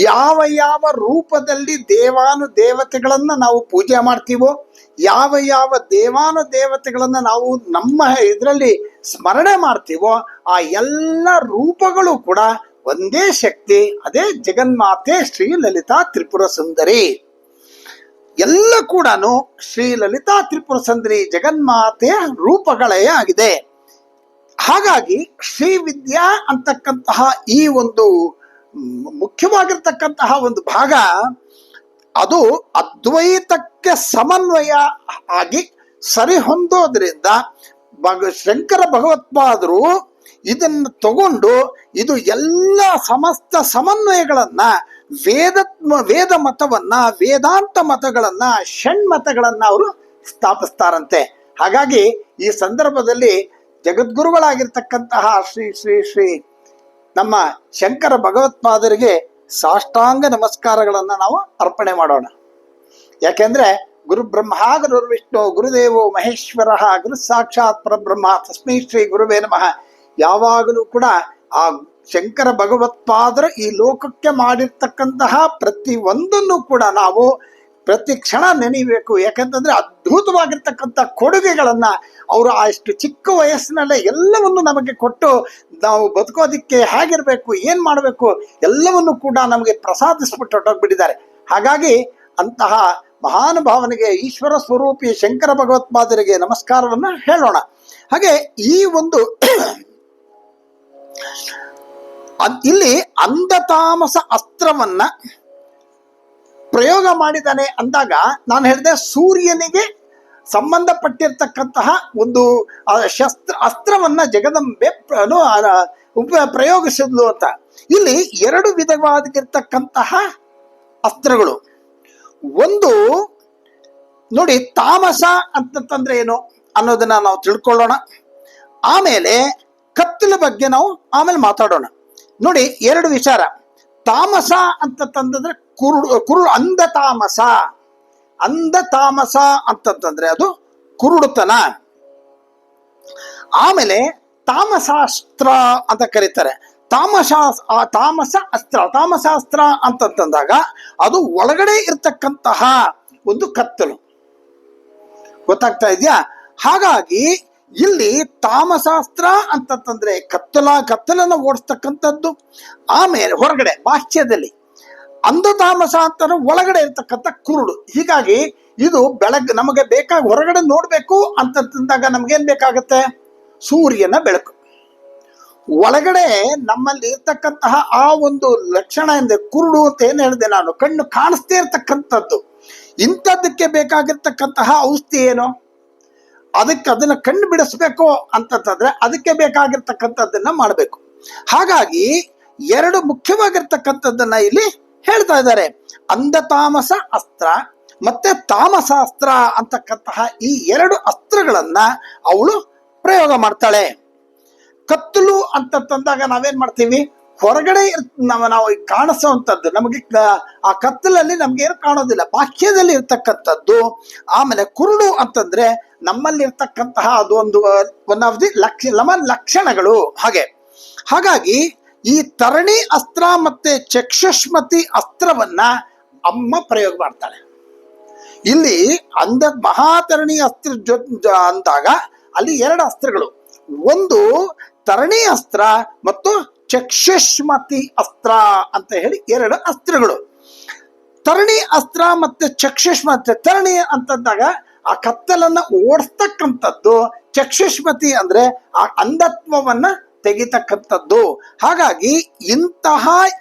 ಯಾವ ರೂಪದಲ್ಲಿ ದೇವತೆಗಳನ್ನ ನಾವು ಪೂಜೆ ಮಾಡ್ತೀವೋ, ಯಾವ ದೇವತೆಗಳನ್ನ ನಾವು ನಮ್ಮ ಇದರಲ್ಲಿ ಸ್ಮರಣೆ ಮಾಡ್ತೀವೋ, ಆ ಎಲ್ಲ ರೂಪಗಳು ಕೂಡ ಒಂದೇ ಶಕ್ತಿ, ಅದೇ ಜಗನ್ಮಾತೆ ಶ್ರೀ ಲಲಿತಾ ತ್ರಿಪುರ ಸುಂದರಿ. ಎಲ್ಲ ಕೂಡ ಶ್ರೀ ಲಲಿತಾ ತ್ರಿಪುರ ಸುಂದರಿ ಜಗನ್ಮಾತೆಯ ರೂಪಗಳೇ ಆಗಿದೆ. ಹಾಗಾಗಿ ಶ್ರೀವಿದ್ಯಾ ಅಂತಕ್ಕಂತಹ ಈ ಒಂದು ಮುಖ್ಯವಾಗಿರ್ತಕ್ಕಂತಹ ಒಂದು ಭಾಗ, ಅದು ಅದ್ವೈತಕ್ಕೆ ಸಮನ್ವಯ ಆಗಿ ಸರಿಹೊಂದೋದ್ರಿಂದ ಶಂಕರ ಭಗವತ್ಪಾದರು ಇದನ್ನು ತಗೊಂಡು ಇದು ಎಲ್ಲ ಸಮಸ್ತ ಸಮನ್ವಯಗಳನ್ನ ವೇದ ಮತವನ್ನ, ವೇದಾಂತ ಮತಗಳನ್ನ, ಷಣ್ಮತಗಳನ್ನ ಅವರು ಸ್ಥಾಪಿಸ್ತಾರಂತೆ. ಹಾಗಾಗಿ ಈ ಸಂದರ್ಭದಲ್ಲಿ ಜಗದ್ಗುರುಗಳಾಗಿರ್ತಕ್ಕಂತಹ ಶ್ರೀ ಶ್ರೀ ಶ್ರೀ ನಮ್ಮ ಶಂಕರ ಭಗವತ್ಪಾದರಿಗೆ ಸಾಷ್ಟಾಂಗ ನಮಸ್ಕಾರಗಳನ್ನ ನಾವು ಅರ್ಪಣೆ ಮಾಡೋಣ. ಯಾಕೆಂದ್ರೆ ಗುರು ಬ್ರಹ್ಮ ಗುರು ವಿಷ್ಣು ಗುರುದೇವೋ ಮಹೇಶ್ವರ ಗುರು ಸಾಕ್ಷಾತ್ ಪರಬ್ರಹ್ಮ ತಸ್ಮೈ ಶ್ರೀ ಗುರುವೇ ನಮಃ. ಯಾವಾಗಲೂ ಕೂಡ ಆ ಶಂಕರ ಭಗವತ್ಪಾದರ ಈ ಲೋಕಕ್ಕೆ ಮಾಡಿರ್ತಕ್ಕಂತಹ ಪ್ರತಿ ಒಂದನ್ನು ಕೂಡ ನಾವು ಪ್ರತಿ ಕ್ಷಣ ನೆನೀಬೇಕು. ಯಾಕಂತಂದ್ರೆ ಅದ್ಭುತವಾಗಿರ್ತಕ್ಕಂಥ ಕೊಡುಗೆಗಳನ್ನ ಅವರು ಅಷ್ಟು ಚಿಕ್ಕ ವಯಸ್ಸಿನಲ್ಲೇ ಎಲ್ಲವನ್ನು ನಮಗೆ ಕೊಟ್ಟು ನಾವು ಬದುಕೋದಿಕ್ಕೆ ಹೇಗಿರ್ಬೇಕು, ಏನ್ ಮಾಡಬೇಕು ಎಲ್ಲವನ್ನು ಕೂಡ ನಮಗೆ ಪ್ರಸಾದಿಸ್ಬಿಟ್ಟು ಹೊರಟೋಗ್ಬಿಟ್ಟಿದ್ದಾರೆ. ಹಾಗಾಗಿ ಅಂತಹ ಮಹಾನುಭಾವನಿಗೆ, ಈಶ್ವರ ಸ್ವರೂಪಿ ಶಂಕರ ಭಗವತ್ಪಾದರಿಗೆ ನಮಸ್ಕಾರವನ್ನ ಹೇಳೋಣ. ಹಾಗೆ ಈ ಒಂದು ಇಲ್ಲಿ ಅಂಧತಾಮಸ ಅಸ್ತ್ರವನ್ನ ಪ್ರಯೋಗ ಮಾಡಿದ್ದಾನೆ ಅಂದಾಗ ನಾನು ಹೇಳಿದೆ, ಸೂರ್ಯನಿಗೆ ಸಂಬಂಧಪಟ್ಟಿರ್ತಕ್ಕಂತಹ ಒಂದು ಅಸ್ತ್ರವನ್ನ ಜಗದಂಬೆ ಪ್ರಯೋಗಿಸಿದ್ಲು ಅಂತ. ಇಲ್ಲಿ ಎರಡು ವಿಧವಾಗಿರ್ತಕ್ಕಂತಹ ಅಸ್ತ್ರಗಳು. ಒಂದು ನೋಡಿ, ತಾಮಸ ಅಂತಂದ್ರೆ ಏನು ಅನ್ನೋದನ್ನ ನಾವು ತಿಳ್ಕೊಳ್ಳೋಣ. ಆಮೇಲೆ ಕತ್ತಲ ಬಗ್ಗೆ ನಾವು ಆಮೇಲೆ ಮಾತಾಡೋಣ. ನೋಡಿ, ಎರಡು ವಿಚಾರ. ತಾಮಸ ಅಂತಂದ್ರೆ ಕುರುಡು ಅಂಧತಾಮಸ. ಅಂಧತಾಮಸ ಅಂತಂದ್ರೆ ಅದು ಕುರುಡುತನ. ಆಮೇಲೆ ತಾಮಸಾಸ್ತ್ರ ಅಂತ ಕರೀತಾರೆ. ತಾಮಸಾಸ್ತ್ರ ಅಂತಂದಾಗ ಅದು ಒಳಗಡೆ ಇರ್ತಕ್ಕಂತಹ ಒಂದು ಕತ್ತಲು. ಗೊತ್ತಾಗ್ತಾ ಇದೆಯಾ? ಹಾಗಾಗಿ ಇಲ್ಲಿ ತಾಮಸಾಸ್ತ್ರ ಅಂತಂದ್ರೆ ಕತ್ತಲನ್ನ ಓಡಿಸ್ತಕ್ಕಂಥದ್ದು. ಆಮೇಲೆ ಹೊರಗಡೆ ಬಾಹ್ಯದಲ್ಲಿ ಅಂಧತಾಮಸ ಅಂತಾನು ಒಳಗಡೆ ಇರ್ತಕ್ಕಂಥ ಕುರುಡು. ಹೀಗಾಗಿ ಇದು ನಮಗೆ ಬೇಕಾಗಿ ಹೊರಗಡೆ ನೋಡ್ಬೇಕು ಅಂತಂದಾಗ ನಮ್ಗೇನ್ ಬೇಕಾಗತ್ತೆ? ಸೂರ್ಯನ ಬೆಳಕು. ಒಳಗಡೆ ನಮ್ಮಲ್ಲಿ ಇರ್ತಕ್ಕಂತಹ ಆ ಒಂದು ಲಕ್ಷಣ ಎಂದ್ರೆ ಕುರುಡು ಅಂತ ಏನ್ ಹೇಳಿದೆ ನಾನು, ಕಣ್ಣು ಕಾಣಿಸ್ತೇ ಇರ್ತಕ್ಕಂಥದ್ದು. ಇಂಥದ್ದಕ್ಕೆ ಬೇಕಾಗಿರ್ತಕ್ಕಂತಹ ಔಷಧಿ ಏನು? ಅದನ್ನ ಕಣ್ಣು ಬಿಡಿಸ್ಬೇಕು ಅಂತಂದ್ರೆ ಅದಕ್ಕೆ ಬೇಕಾಗಿರ್ತಕ್ಕಂಥದ್ದನ್ನ ಮಾಡಬೇಕು. ಹಾಗಾಗಿ ಎರಡು ಮುಖ್ಯವಾಗಿರ್ತಕ್ಕಂಥದ್ದನ್ನ ಇಲ್ಲಿ ಹೇಳ್ತಾ ಇದ್ದಾರೆ. ಅಂಧತಾಮಸ ಅಸ್ತ್ರ ಮತ್ತೆ ತಾಮಸಾಸ್ತ್ರ ಅಂತಕ್ಕಂತಹ ಈ ಎರಡು ಅಸ್ತ್ರಗಳನ್ನ ಅವಳು ಪ್ರಯೋಗ ಮಾಡ್ತಾಳೆ. ಕತ್ತಲು ಅಂತಂದಾಗ ನಾವೇನ್ ಮಾಡ್ತೀವಿ? ಹೊರಗಡೆ ನಾವು ಕಾಣಿಸುವಂಥದ್ದು ನಮಗೆ ಆ ಕತ್ತಲಲ್ಲಿ ನಮ್ಗೆ ಏನು ಕಾಣೋದಿಲ್ಲ, ಬಾಹ್ಯದಲ್ಲಿ ಇರ್ತಕ್ಕಂಥದ್ದು. ಆಮೇಲೆ ಕುರುಡು ಅಂತಂದ್ರೆ ನಮ್ಮಲ್ಲಿ ಇರ್ತಕ್ಕಂತಹ ಅದೊಂದು ಒನ್ ಆಫ್ ದಿ ಲಕ್ಷಣಗಳು. ಹಾಗಾಗಿ ಈ ತರಣಿ ಅಸ್ತ್ರ ಮತ್ತೆ ಚಕ್ಷುಷ್ಮತಿ ಅಸ್ತ್ರವನ್ನ ಅಮ್ಮ ಪ್ರಯೋಗ ಮಾಡ್ತಾಳೆ. ಇಲ್ಲಿ ಮಹಾತರಣಿ ಅಸ್ತ್ರ ಅಂದಾಗ ಅಲ್ಲಿ ಎರಡು ಅಸ್ತ್ರಗಳು, ಒಂದು ತರಣಿ ಅಸ್ತ್ರ ಮತ್ತು ಚಕ್ಷುಷ್ಮತಿ ಅಸ್ತ್ರ ಅಂತ ಹೇಳಿ ಎರಡು ಅಸ್ತ್ರಗಳು. ತರಣಿ ಅಸ್ತ್ರ ಮತ್ತೆ ಚಕ್ಷುಷ್ಮತಿ. ತರಣಿ ಅಂತಂದಾಗ ಆ ಕತ್ತಲನ್ನ ಓಡಿಸ್ತಕ್ಕಂಥದ್ದು, ಚಕ್ಷುಷ್ಮತಿ ಅಂದ್ರೆ ಆ ಅಂಧತ್ವವನ್ನ ತೆಗಿತಕ್ಕಂಥದ್ದು. ಹಾಗಾಗಿ ಇಂತಹ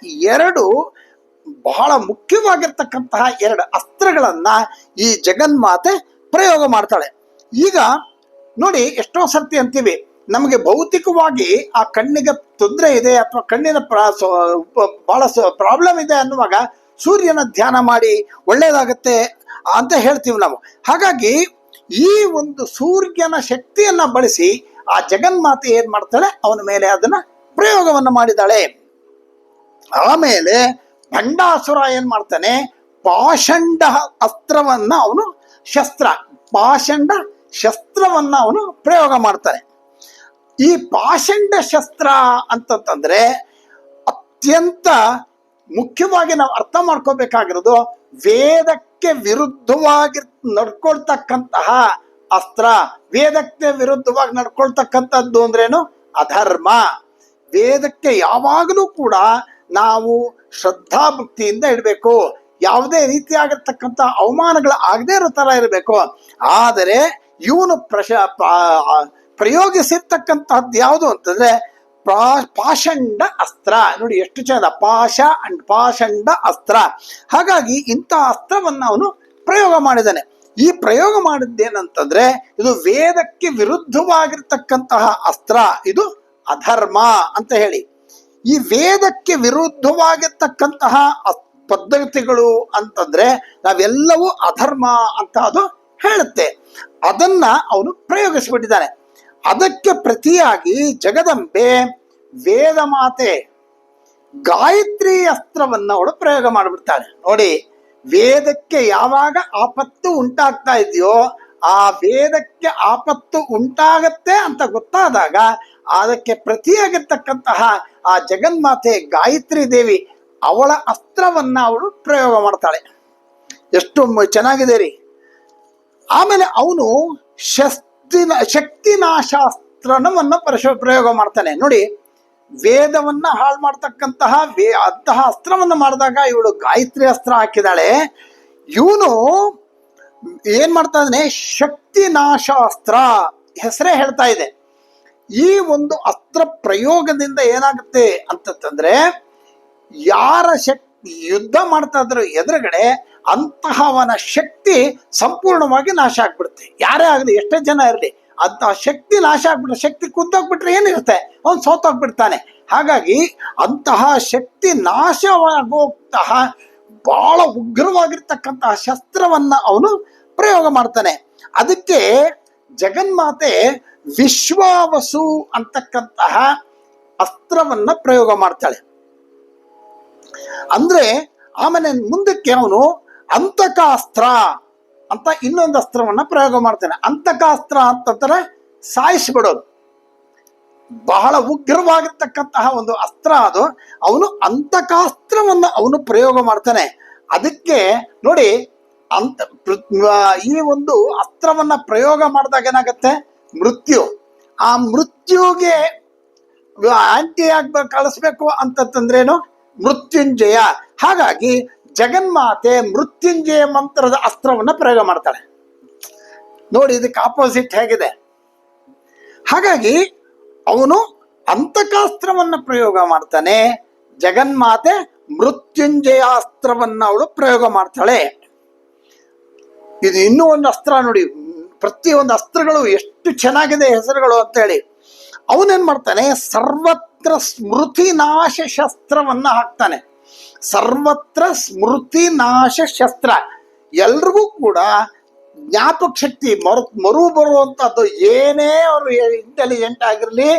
ಎರಡು ಬಹಳ ಮುಖ್ಯವಾಗಿರ್ತಕ್ಕಂತಹ ಎರಡು ಅಸ್ತ್ರಗಳನ್ನ ಈ ಜಗನ್ಮಾತೆ ಪ್ರಯೋಗ ಮಾಡ್ತಾಳೆ. ಈಗ ನೋಡಿ, ಎಷ್ಟೋ ಸರ್ತಿ ಅಂತೀವಿ ನಮಗೆ ಭೌತಿಕವಾಗಿ ಆ ಕಣ್ಣಿಗೆ ತೊಂದರೆ ಇದೆ ಅಥವಾ ಕಣ್ಣಿನ ಬಹಳ ಪ್ರಾಬ್ಲಮ್ ಇದೆ ಅನ್ನುವಾಗ ಸೂರ್ಯನ ಧ್ಯಾನ ಮಾಡಿ ಒಳ್ಳೇದಾಗತ್ತೆ ಅಂತ ಹೇಳ್ತೀವಿ ನಾವು. ಹಾಗಾಗಿ ಈ ಒಂದು ಸೂರ್ಯನ ಶಕ್ತಿಯನ್ನ ಬಳಸಿ ಆ ಜಗನ್ಮಾತೆ ಏನ್ ಮಾಡ್ತಾಳೆ, ಅವನ ಮೇಲೆ ಅದನ್ನ ಪ್ರಯೋಗವನ್ನ ಮಾಡಿದಾಳೆ. ಆಮೇಲೆ ಭಂಡಾಸುರ ಏನ್ ಮಾಡ್ತಾನೆ, ಪಾಷಂಡ ಅಸ್ತ್ರವನ್ನ ಅವನು ಪಾಷಂಡ ಶಸ್ತ್ರವನ್ನ ಅವನು ಪ್ರಯೋಗ ಮಾಡ್ತಾನೆ. ಈ ಪಾಷಂಡ ಶಸ್ತ್ರ ಅಂತಂದ್ರೆ ಅತ್ಯಂತ ಮುಖ್ಯವಾಗಿ ನಾವು ಅರ್ಥ ಮಾಡ್ಕೋಬೇಕಾಗಿರೋದು, ವೇದಕ್ಕೆ ವಿರುದ್ಧವಾಗಿ ನಡ್ಕೊಳ್ತಕ್ಕಂತಹ ಅಸ್ತ್ರ. ವೇದಕ್ಕೆ ವಿರುದ್ಧವಾಗಿ ನಡ್ಕೊಳ್ತಕ್ಕಂಥದ್ದು ಅಂದ್ರೇನು? ಅಧರ್ಮ. ವೇದಕ್ಕೆ ಯಾವಾಗಲೂ ಕೂಡ ನಾವು ಶ್ರದ್ಧಾ ಭಕ್ತಿಯಿಂದ ಇಡಬೇಕು. ಯಾವುದೇ ರೀತಿಯಾಗಿರ್ತಕ್ಕಂಥ ಅವಮಾನಗಳು ಆಗದೆ ಇರೋ ತರ ಇರಬೇಕು. ಆದರೆ ಇವನು ಪ್ರಯೋಗಿಸಿರ್ತಕ್ಕಂಥದ್ದು ಯಾವುದು ಅಂತಂದ್ರೆ ಪಾಷಂಡ ಅಸ್ತ್ರ. ನೋಡಿ ಎಷ್ಟು ಚಂದ, ಪಾಷಂಡ ಅಸ್ತ್ರ. ಹಾಗಾಗಿ ಇಂಥ ಅಸ್ತ್ರವನ್ನ ಅವನು ಪ್ರಯೋಗ ಮಾಡಿದ್ದಾನೆ. ಈ ಪ್ರಯೋಗ ಮಾಡಿದ್ದೇನಂತಂದ್ರೆ ಇದು ವೇದಕ್ಕೆ ವಿರುದ್ಧವಾಗಿರ್ತಕ್ಕಂತಹ ಅಸ್ತ್ರ, ಇದು ಅಧರ್ಮ ಅಂತ ಹೇಳಿ. ಈ ವೇದಕ್ಕೆ ವಿರುದ್ಧವಾಗಿರ್ತಕ್ಕಂತಹ ಪದ್ಧತಿಗಳು ಅಂತಂದ್ರೆ ನಾವೆಲ್ಲವೂ ಅಧರ್ಮ ಅಂತ ಅದು ಹೇಳುತ್ತೆ. ಅದನ್ನ ಅವನು ಪ್ರಯೋಗಿಸಿಬಿಟ್ಟಿದ್ದಾನೆ. ಅದಕ್ಕೆ ಪ್ರತಿಯಾಗಿ ಜಗದಂಬೆ ವೇದ ಮಾತೆ ಗಾಯತ್ರಿ ಅಸ್ತ್ರವನ್ನ ಅವಳು ಪ್ರಯೋಗ ಮಾಡಿಬಿಡ್ತಾಳೆ. ನೋಡಿ, ವೇದಕ್ಕೆ ಯಾವಾಗ ಆಪತ್ತು ಉಂಟಾಗ್ತಾ ಇದೆಯೋ, ಆ ವೇದಕ್ಕೆ ಆಪತ್ತು ಉಂಟಾಗತ್ತೆ ಅಂತ ಗೊತ್ತಾದಾಗ ಅದಕ್ಕೆ ಪ್ರತಿಯಾಗಿರ್ತಕ್ಕಂತಹ ಆ ಜಗನ್ಮಾತೆ ಗಾಯತ್ರಿ ದೇವಿ ಅವಳ ಅಸ್ತ್ರವನ್ನ ಅವಳು ಪ್ರಯೋಗ ಮಾಡ್ತಾಳೆ. ಎಷ್ಟು ಚೆನ್ನಾಗಿದೆ ರೀ. ಆಮೇಲೆ ಅವನು ಶಕ್ತಿನಾಶಾಸ್ತ್ರವನ್ನ ಪ್ರಯೋಗ ಮಾಡ್ತಾನೆ. ನೋಡಿ, ವೇದವನ್ನ ಹಾಳು ಮಾಡ್ತಕ್ಕಂತಹ ಅಂತಹ ಅಸ್ತ್ರವನ್ನ ಮಾಡಿದಾಗ ಇವಳು ಗಾಯತ್ರಿ ಅಸ್ತ್ರ ಹಾಕಿದಾಳೆ. ಇವನು ಏನ್ ಮಾಡ್ತಾ ಇದ್ದಾನೆ, ಶಕ್ತಿನಾಶಾಸ್ತ್ರ ಹೆಸರೇ ಹೇಳ್ತಾ ಇದೆ. ಈ ಒಂದು ಅಸ್ತ್ರ ಪ್ರಯೋಗದಿಂದ ಏನಾಗುತ್ತೆ ಅಂತಂದ್ರೆ, ಯಾರ ಯುದ್ಧ ಮಾಡ್ತಾ ಇದ್ರು ಎದುರುಗಡೆ ಅಂತಹವನ ಶಕ್ತಿ ಸಂಪೂರ್ಣವಾಗಿ ನಾಶ ಆಗ್ಬಿಡುತ್ತೆ. ಯಾರೇ ಆಗಲಿ, ಎಷ್ಟೇ ಜನ ಇರಲಿ, ಅಂತಹ ಶಕ್ತಿ ನಾಶ ಆಗ್ಬಿಟ್ರೆ, ಶಕ್ತಿ ಕುದ್ದೋಗ್ಬಿಟ್ರೆ ಏನಿರುತ್ತೆ, ಅವನು ಸೋತೋಗ್ಬಿಡ್ತಾನೆ. ಹಾಗಾಗಿ ಅಂತಹ ಶಕ್ತಿ ನಾಶವಾಗೋಗ್ತಹ ಬಹಳ ಉಗ್ರವಾಗಿರ್ತಕ್ಕಂತಹ ಶಸ್ತ್ರವನ್ನ ಅವನು ಪ್ರಯೋಗ ಮಾಡ್ತಾನೆ. ಅದಕ್ಕೆ ಜಗನ್ಮಾತೆ ವಿಶ್ವಾವಸು ಅಂತಕ್ಕಂತಹ ಅಸ್ತ್ರವನ್ನ ಪ್ರಯೋಗ ಮಾಡ್ತಾಳೆ. ಅಂದ್ರೆ ಆಮೇಲೆ ಮುಂದಕ್ಕೆ ಅವನು ಅಂತಕಾಸ್ತ್ರ ಅಂತ ಇನ್ನೊಂದು ಅಸ್ತ್ರವನ್ನ ಪ್ರಯೋಗ ಮಾಡ್ತಾನೆ. ಅಂತಕಾಸ್ತ್ರ ಅಂತಂದ್ರೆ ಸಾಯಿಸ್ಬಿಡೋದು. ಬಹಳ ಉಗ್ರವಾಗಿರ್ತಕ್ಕಂತಹ ಒಂದು ಅಸ್ತ್ರ ಅದು. ಅವನು ಅಂತಕಾಸ್ತ್ರವನ್ನ ಅವನು ಪ್ರಯೋಗ ಮಾಡ್ತಾನೆ. ಅದಕ್ಕೆ ನೋಡಿ, ಅಂತ ಈ ಒಂದು ಅಸ್ತ್ರವನ್ನ ಪ್ರಯೋಗ ಮಾಡಿದಾಗ ಏನಾಗತ್ತೆ, ಮೃತ್ಯು. ಆ ಮೃತ್ಯುಗೆ ಆಂಟಿ ಆಗ್ಬೇಕು, ಕಳಿಸ್ಬೇಕು ಅಂತಂದ್ರೇನು, ಮೃತ್ಯುಂಜಯ. ಹಾಗಾಗಿ ಜಗನ್ಮಾತೆ ಮೃತ್ಯುಂಜಯ ಮಂತ್ರದ ಅಸ್ತ್ರವನ್ನ ಪ್ರಯೋಗ ಮಾಡ್ತಾಳೆ. ನೋಡಿ, ಇದಕ್ಕೆ ಆಪೋಸಿಟ್ ಹೇಗಿದೆ. ಹಾಗಾಗಿ ಅವನು ಅಂತಕಾಸ್ತ್ರವನ್ನ ಪ್ರಯೋಗ ಮಾಡ್ತಾನೆ, ಜಗನ್ಮಾತೆ ಮೃತ್ಯುಂಜಯ ಅಸ್ತ್ರವನ್ನ ಅವಳು ಪ್ರಯೋಗ ಮಾಡ್ತಾಳೆ. ಇದು ಇನ್ನೂ ಒಂದು ಅಸ್ತ್ರ ನೋಡಿ, ಪ್ರತಿಯೊಂದು ಅಸ್ತ್ರಗಳು ಎಷ್ಟು ಚೆನ್ನಾಗಿದೆ ಹೆಸರುಗಳು ಅಂತ ಹೇಳಿ. ಅವನೇನ್ ಮಾಡ್ತಾನೆ, ಸರ್ವತ್ರ ಸ್ಮೃತಿ ನಾಶ ಶಸ್ತ್ರವನ್ನ ಹಾಕ್ತಾನೆ. ಸರ್ವತ್ರ ಸ್ಮೃತಿ ನಾಶ ಶಸ್ತ್ರ. ಎಲ್ರಿಗೂ ಕೂಡ ಜ್ಞಾಪಕ ಶಕ್ತಿ ಮರು ಬರುವಂತದ್ದು, ಏನೇ ಅವರು ಇಂಟೆಲಿಜೆಂಟ್ ಆಗಿರ್ಲಿ,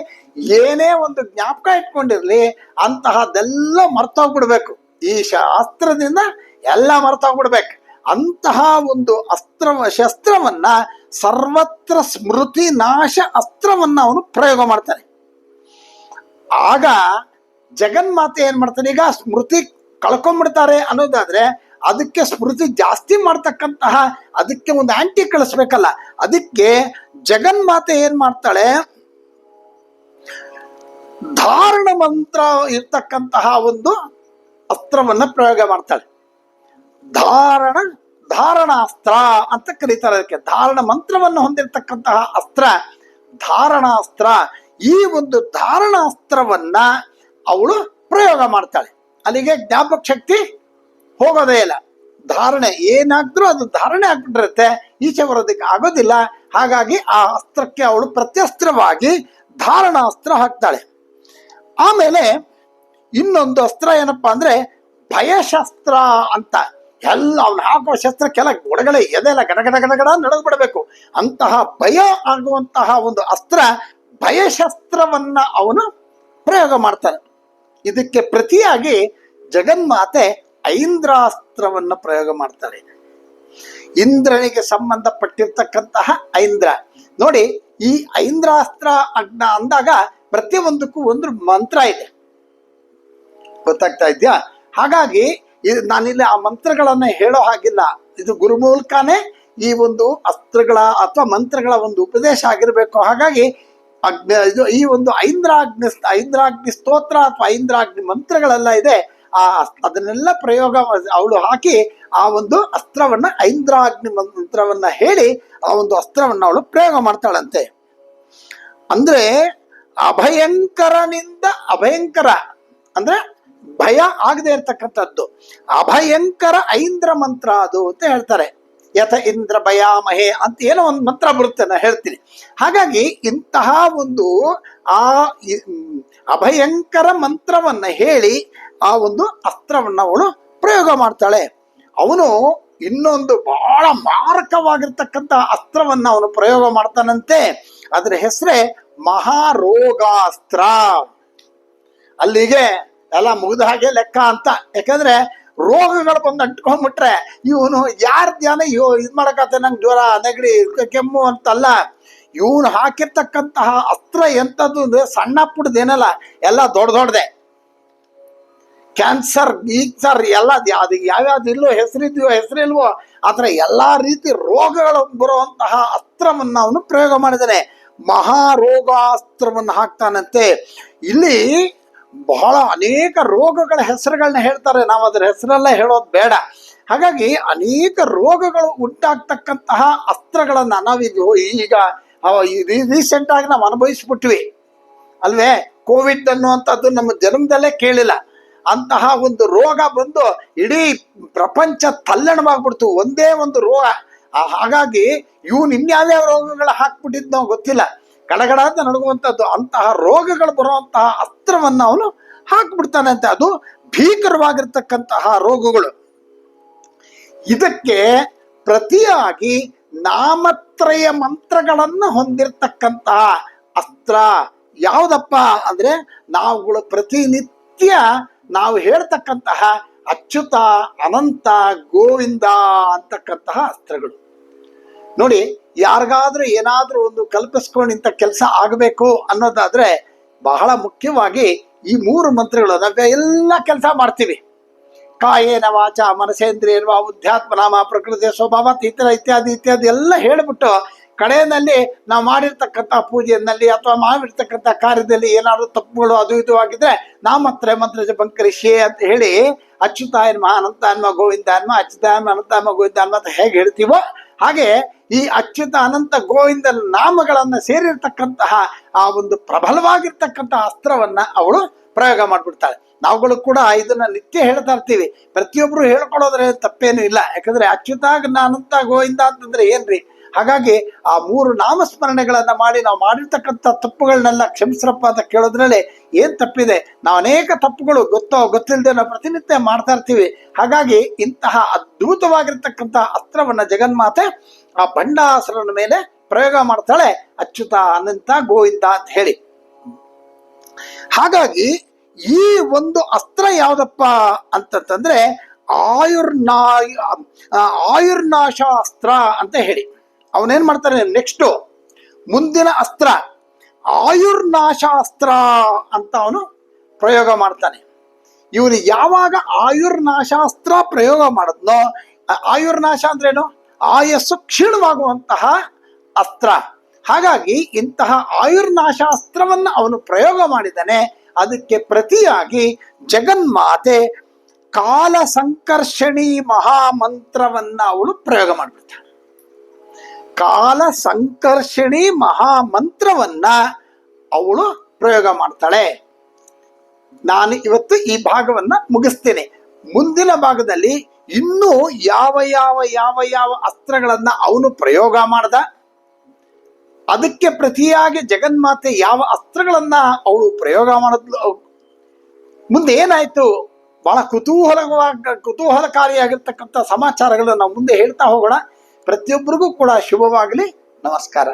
ಏನೇ ಒಂದು ಜ್ಞಾಪಕ ಇಟ್ಕೊಂಡಿರ್ಲಿ, ಅಂತಹದೆಲ್ಲ ಮರ್ತೋಗ್ಬಿಡ್ಬೇಕು. ಈ ಶಾಸ್ತ್ರದಿಂದ ಎಲ್ಲ ಮರ್ತೋಗ್ಬಿಡ್ಬೇಕು. ಅಂತಹ ಒಂದು ಶಸ್ತ್ರವನ್ನ, ಸರ್ವತ್ರ ಸ್ಮೃತಿ ನಾಶ ಅಸ್ತ್ರವನ್ನ ಅವನು ಪ್ರಯೋಗ ಮಾಡ್ತಾನೆ. ಆಗ ಜಗನ್ಮಾತೆ ಏನ್ ಮಾಡ್ತಾನೆ, ಈಗ ಸ್ಮೃತಿ ಕಳ್ಕೊಂಡ್ಬಿಡ್ತಾರೆ ಅನ್ನೋದಾದ್ರೆ ಅದಕ್ಕೆ ಸ್ಮೃತಿ ಜಾಸ್ತಿ ಮಾಡ್ತಕ್ಕಂತಹ, ಅದಕ್ಕೆ ಒಂದು ಆಂಟಿ ಕಳಿಸ್ಬೇಕಲ್ಲ. ಅದಕ್ಕೆ ಜಗನ್ಮಾತೆ ಏನ್ ಮಾಡ್ತಾಳೆ, ಧಾರಣ ಮಂತ್ರ ಇರ್ತಕ್ಕಂತಹ ಒಂದು ಅಸ್ತ್ರವನ್ನ ಪ್ರಯೋಗ ಮಾಡ್ತಾಳೆ. ಧಾರಣಾಸ್ತ್ರ ಅಂತ ಕರೀತಾರೆ ಅದಕ್ಕೆ. ಧಾರಣ ಮಂತ್ರವನ್ನು ಹೊಂದಿರತಕ್ಕಂತಹ ಅಸ್ತ್ರ ಧಾರಣಾಸ್ತ್ರ. ಈ ಒಂದು ಧಾರಣಾಸ್ತ್ರವನ್ನ ಅವಳು ಪ್ರಯೋಗ ಮಾಡ್ತಾಳೆ. ಅಲ್ಲಿಗೆ ಜ್ಞಾಪಕ ಶಕ್ತಿ ಹೋಗೋದೇ ಇಲ್ಲ. ಧಾರಣೆ ಏನಾದ್ರೂ ಅದು ಧಾರಣೆ ಆಗ್ಬಿಟ್ಟಿರುತ್ತೆ, ಈಚೆ ಬರೋದಕ್ಕೆ ಆಗೋದಿಲ್ಲ. ಹಾಗಾಗಿ ಆ ಅಸ್ತ್ರಕ್ಕೆ ಅವಳು ಪ್ರತ್ಯಸ್ತ್ರವಾಗಿ ಧಾರಣಾಸ್ತ್ರ ಹಾಕ್ತಾಳೆ. ಆಮೇಲೆ ಇನ್ನೊಂದು ಅಸ್ತ್ರ ಏನಪ್ಪಾ ಅಂದ್ರೆ ಭಯಶಸ್ತ್ರ ಅಂತ. ಎಲ್ಲ ಅವನು ಹಾಕುವ ಶಸ್ತ್ರಕ್ಕೆಲ್ಲ ಒಳಗಡೆ ಎದೆಲ್ಲ ಗಡಗಡ ಗಡಗಡ ನಡೆದು ಬಿಡಬೇಕು. ಅಂತಹ ಭಯ ಆಗುವಂತಹ ಒಂದು ಅಸ್ತ್ರ ಭಯಶಸ್ತ್ರವನ್ನ ಅವನು ಪ್ರಯೋಗ ಮಾಡ್ತಾನೆ. ಇದಕ್ಕೆ ಪ್ರತಿಯಾಗಿ ಜಗನ್ಮಾತೆ ಐಂದ್ರಾಸ್ತ್ರವನ್ನ ಪ್ರಯೋಗ ಮಾಡ್ತಾಳೆ. ಇಂದ್ರನಿಗೆ ಸಂಬಂಧಪಟ್ಟಿರ್ತಕ್ಕಂತಹ ಐಂದ್ರ. ನೋಡಿ, ಈ ಐಂದ್ರಾಸ್ತ್ರ ಅಂದಾಗ ಪ್ರತಿಯೊಂದಕ್ಕೂ ಒಂದು ಮಂತ್ರ ಇದೆ, ಗೊತ್ತಾಗ್ತಾ ಇದೆಯಾ? ಹಾಗಾಗಿ ನಾನಿಲ್ಲಿ ಆ ಮಂತ್ರಗಳನ್ನ ಹೇಳೋ ಹಾಗಿಲ್ಲ. ಇದು ಗುರುಮೂಲಕನೇ ಈ ಒಂದು ಅಸ್ತ್ರಗಳ ಅಥವಾ ಮಂತ್ರಗಳ ಒಂದು ಉಪದೇಶ ಆಗಿರ್ಬೇಕು. ಹಾಗಾಗಿ ಈ ಒಂದು ಐಂದ್ರಾಗ್ನಿ ಸ್ತೋತ್ರ ಅಥವಾ ಐಂದ್ರಾಗ್ನಿ ಮಂತ್ರಗಳೆಲ್ಲ ಇದೆ. ಅದನ್ನೆಲ್ಲ ಪ್ರಯೋಗ ಅವಳು ಹಾಕಿ ಆ ಒಂದು ಅಸ್ತ್ರವನ್ನ, ಐಂದ್ರಾಗ್ನಿ ಮಂತ್ರವನ್ನ ಹೇಳಿ ಆ ಒಂದು ಅಸ್ತ್ರವನ್ನ ಅವಳು ಪ್ರಯೋಗ ಮಾಡ್ತಾಳಂತೆ. ಅಂದ್ರೆ ಅಭಯಂಕರನಿಂದ, ಅಭಯಂಕರ ಅಂದ್ರೆ ಭಯ ಆಗದೆ ಇರ್ತಕ್ಕಂಥದ್ದು, ಅಭಯಂಕರ ಐಂದ್ರ ಮಂತ್ರ ಅದು ಅಂತ ಹೇಳ್ತಾರೆ. ಯಥ ಇಂದ್ರ ಭಯಾಮಹೇ ಅಂತ ಏನೋ ಒಂದು ಮಂತ್ರ ಬರುತ್ತೆ, ನಾನು ಹೇಳ್ತೀನಿ. ಹಾಗಾಗಿ ಇಂತಹ ಒಂದು ಆ ಅಭಯಂಕರ ಮಂತ್ರವನ್ನ ಹೇಳಿ ಆ ಒಂದು ಅಸ್ತ್ರವನ್ನ ಅವಳು ಪ್ರಯೋಗ ಮಾಡ್ತಾಳೆ. ಅವನು ಇನ್ನೊಂದು ಬಹಳ ಮಾರಕವಾಗಿರ್ತಕ್ಕಂಥ ಅಸ್ತ್ರವನ್ನ ಅವನು ಪ್ರಯೋಗ ಮಾಡ್ತಾನಂತೆ. ಅದರ ಹೆಸರೇ ಮಹಾರೋಗಾಸ್ತ್ರ. ಅಲ್ಲಿಗೆ ಎಲ್ಲ ಮುಗಿದ ಹಾಗೆ ಲೆಕ್ಕ ಅಂತ. ಯಾಕಂದ್ರೆ ರೋಗಗಳು ಬಂದು ಅಂಟ್ಕೊಂಡ್ಬಿಟ್ರೆ ಇವನು ಯಾರ ಧ್ಯಾನ ಇದ್ ಮಾಡಕತ್ತೆ, ನಂಗೆ ಜ್ವರ, ನೆಗಡಿ, ಕೆಮ್ಮು ಅಂತಲ್ಲ. ಇವನು ಹಾಕಿರ್ತಕ್ಕಂತಹ ಅಸ್ತ್ರ ಎಂಥದ್ದು ಅಂದ್ರೆ ಸಣ್ಣ ಪುಟ್ಟದೇನಲ್ಲ, ಎಲ್ಲ ದೊಡ್ಡದೆ. ಕ್ಯಾನ್ಸರ್, ಗೀಕ್ಸರ್ ಎಲ್ಲ ಅದು ಯಾವ್ಯಾವ್ದು ಇಲ್ಲೋ, ಹೆಸರಿದೆಯೋ ಹೆಸರಿಲ್ವೋ ಆ ಥರ ಎಲ್ಲಾ ರೀತಿ ರೋಗಗಳು ಬರುವಂತಹ ಅಸ್ತ್ರವನ್ನ ಅವನು ಪ್ರಯೋಗ ಮಾಡಿದ್ದಾನೆ. ಮಹಾರೋಗಾಸ್ತ್ರವನ್ನು ಹಾಕ್ತಾನಂತೆ. ಇಲ್ಲಿ ಬಹಳ ಅನೇಕ ರೋಗಗಳ ಹೆಸರುಗಳನ್ನ ಹೇಳ್ತಾರೆ, ನಾವು ಅದರ ಹೆಸರೆಲ್ಲ ಹೇಳೋದು ಬೇಡ. ಹಾಗಾಗಿ ಅನೇಕ ರೋಗಗಳು ಉಂಟಾಗ್ತಕ್ಕಂತಹ ಅಸ್ತ್ರಗಳನ್ನ ನಾವಿದು ಈಗ ರೀಸೆಂಟ್ ಆಗಿ ನಾವು ಅನುಭವಿಸ್ಬಿಟ್ವಿ ಅಲ್ವೇ. ಕೋವಿಡ್ ಅನ್ನುವಂಥದ್ದು ನಮ್ಮ ಜನ್ಮದಲ್ಲೇ ಕೇಳಿಲ್ಲ. ಅಂತಹ ಒಂದು ರೋಗ ಬಂದು ಇಡೀ ಪ್ರಪಂಚ ತಲ್ಲಣವಾಗ್ಬಿಡ್ತು, ಒಂದೇ ಒಂದು ರೋಗ. ಹಾಗಾಗಿ ಇವನು ಇನ್ಯಾವ್ಯಾವ ರೋಗಗಳು ಹಾಕ್ಬಿಟ್ಟಿದ್ ಗೊತ್ತಿಲ್ಲ, ಗಡಗಡ ಅಂತ ನಡುಗುವಂಥದ್ದು. ಅಂತಹ ರೋಗಗಳು ಬರುವಂತಹ ಅಸ್ತ್ರವನ್ನ ಅವನು ಹಾಕ್ಬಿಡ್ತಾನೆ ಅಂತ. ಅದು ಭೀಕರವಾಗಿರ್ತಕ್ಕಂತಹ ರೋಗಗಳು. ಇದಕ್ಕೆ ಪ್ರತಿಯಾಗಿ ನಾಮತ್ರಯ ಮಂತ್ರಗಳನ್ನ ಹೊಂದಿರತಕ್ಕಂತಹ ಅಸ್ತ್ರ ಯಾವುದಪ್ಪ ಅಂದ್ರೆ ನಾವುಗಳು ಪ್ರತಿನಿತ್ಯ ನಾವು ಹೇಳ್ತಕ್ಕಂತಹ ಅಚ್ಯುತ, ಅನಂತ, ಗೋವಿಂದ ಅಂತಕ್ಕಂತಹ ಅಸ್ತ್ರಗಳು. ನೋಡಿ, ಯಾರಿಗಾದ್ರೂ ಏನಾದ್ರೂ ಒಂದು ಕಲ್ಪಿಸ್ಕೊಂಡು ಇಂಥ ಕೆಲಸ ಆಗಬೇಕು ಅನ್ನೋದಾದ್ರೆ ಬಹಳ ಮುಖ್ಯವಾಗಿ ಈ 3 ಮಂತ್ರಗಳು ನಾವೆಲ್ಲ ಕೆಲಸ ಮಾಡ್ತೀವಿ. ಕಾಯೇನ ವಾಚ ಮನಸೇಂದ್ರಿಯರ್ವ ಉಧ್ಯಾತ್ಮ ನಾಮ ಪ್ರಕೃತಿಯ ಸ್ವಭಾವ ಇತ್ಯಾದಿ ಇತ್ಯಾದಿ ಎಲ್ಲ ಹೇಳಿಬಿಟ್ಟು ಕಡೆಯಲ್ಲಿ ನಾವು ಮಾಡಿರ್ತಕ್ಕಂಥ ಪೂಜೆಯಲ್ಲಿ ಅಥವಾ ಮಾಡಿರ್ತಕ್ಕಂಥ ಕಾರ್ಯದಲ್ಲಿ ಏನಾದ್ರು ತಪ್ಪುಗಳು ಅದು ಇದು ಆಗಿದ್ರೆ ನಾಮತ್ರ ಮಂತ್ರ ಜಪಂಕರಿಷೆ ಅಂತ ಹೇಳಿ ಅಚ್ಯುತಾಯ ನಮಃ ಅನಂತಾನ್ಮ ಗೋವಿಂದಾನ್ಮ ಅಚ್ಯುತಾನ್ಮ ಅನಂತಾನ್ಮ ಗೋವಿಂದಾನ್ಮ ಅಂತ ಹೇಗೆ ಹೇಳ್ತೀವೋ ಹಾಗೆ ಈ ಅಚ್ಯುತ ಅನಂತ ಗೋವಿಂದ ನಾಮಗಳನ್ನ ಸೇರಿರ್ತಕ್ಕಂತಹ ಆ ಒಂದು ಪ್ರಬಲವಾಗಿರ್ತಕ್ಕಂಥ ಅಸ್ತ್ರವನ್ನ ಅವಳು ಪ್ರಯೋಗ ಮಾಡ್ಬಿಡ್ತಾಳೆ. ನಾವುಗಳು ಕೂಡ ಇದನ್ನ ನಿತ್ಯ ಹೇಳ್ತಾ ಇರ್ತೀವಿ, ಪ್ರತಿಯೊಬ್ರು ಹೇಳ್ಕೊಳ್ಳೋದ್ರೆ ತಪ್ಪೇನು ಇಲ್ಲ. ಯಾಕಂದ್ರೆ ಅಚ್ಯುತ ಅನಂತ ಗೋವಿಂದ ಅಂತಂದ್ರೆ ಏನ್ರಿ? ಹಾಗಾಗಿ ಆ 3 ನಾಮಸ್ಮರಣೆಗಳನ್ನ ಮಾಡಿ ನಾವು ಮಾಡಿರ್ತಕ್ಕಂಥ ತಪ್ಪುಗಳನ್ನೆಲ್ಲ ಕ್ಷಮಿಸ್ರಪ್ಪ ಅಂತ ಕೇಳೋದ್ರಲ್ಲಿ ಏನ್ ತಪ್ಪಿದೆ? ನಾವು ಅನೇಕ ತಪ್ಪುಗಳು ಗೊತ್ತಿಲ್ಲದೆ ನಾವು ಪ್ರತಿನಿತ್ಯ ಮಾಡ್ತಾ ಇರ್ತೀವಿ. ಹಾಗಾಗಿ ಇಂತಹ ಅದ್ಭುತವಾಗಿರ್ತಕ್ಕಂಥ ಅಸ್ತ್ರವನ್ನ ಜಗನ್ಮಾತೆ ಆ ಬಂಡಾಸುರನ ಮೇಲೆ ಪ್ರಯೋಗ ಮಾಡ್ತಾಳೆ, ಅಚ್ಯುತ ಅನಂತ ಗೋವಿಂದ ಅಂತ ಹೇಳಿ. ಹಾಗಾಗಿ ಈ ಒಂದು ಅಸ್ತ್ರ ಯಾವ್ದಪ್ಪ ಅಂತಂದ್ರೆ ಆಯುರ್ನಾಶ ಅಸ್ತ್ರ ಅಂತ ಹೇಳಿ ಅವನೇನ್ ಮಾಡ್ತಾನೆ, ನೆಕ್ಸ್ಟ್ ಮುಂದಿನ ಅಸ್ತ್ರ ಆಯುರ್ನಾಶ ಅಸ್ತ್ರ ಅಂತ ಅವನು ಪ್ರಯೋಗ ಮಾಡ್ತಾನೆ. ಇವನು ಯಾವಾಗ ಆಯುರ್ನಾಶಾಸ್ತ್ರ ಪ್ರಯೋಗ ಮಾಡಿದ್ನೋ, ಆಯುರ್ನಾಶ ಅಂದ್ರೇನು? ಆಯಸ್ಸು ಕ್ಷೀಣವಾಗುವಂತಹ ಅಸ್ತ್ರ. ಹಾಗಾಗಿ ಇಂತಹ ಆಯುರ್ನಾಶಾಸ್ತ್ರವನ್ನ ಅವನು ಪ್ರಯೋಗ ಮಾಡಿದ್ದಾನೆ. ಅದಕ್ಕೆ ಪ್ರತಿಯಾಗಿ ಜಗನ್ಮಾತೆ ಕಾಲ ಸಂಕರ್ಷಣಿ ಮಹಾಮಂತ್ರವನ್ನ ಅವಳು ಪ್ರಯೋಗ ಮಾಡಿಬಿಡ್ತಾಳೆ. ಕಾಲ ಸಂಕರ್ಷಣಿ ಮಹಾಮಂತ್ರವನ್ನ ಅವಳು ಪ್ರಯೋಗ ಮಾಡ್ತಾಳೆ. ನಾನು ಇವತ್ತು ಈ ಭಾಗವನ್ನ ಮುಗಿಸ್ತೇನೆ. ಮುಂದಿನ ಭಾಗದಲ್ಲಿ ಇನ್ನೂ ಯಾವ ಯಾವ ಯಾವ ಯಾವ ಅಸ್ತ್ರಗಳನ್ನ ಅವನು ಪ್ರಯೋಗ ಮಾಡ್ದ, ಅದಕ್ಕೆ ಪ್ರತಿಯಾಗಿ ಜಗನ್ಮಾತೆ ಯಾವ ಅಸ್ತ್ರಗಳನ್ನ ಅವಳು ಪ್ರಯೋಗ ಮಾಡಿದ್ಲು, ಮುಂದೆ ಏನಾಯ್ತು, ಬಹಳ ಕುತೂಹಲಕಾರಿಯಾಗಿರ್ತಕ್ಕಂಥ ಸಮಾಚಾರಗಳನ್ನು ನಾವು ಮುಂದೆ ಹೇಳ್ತಾ ಹೋಗೋಣ. ಪ್ರತಿಯೊಬ್ಬರಿಗೂ ಕೂಡ ಶುಭವಾಗಲಿ. ನಮಸ್ಕಾರ.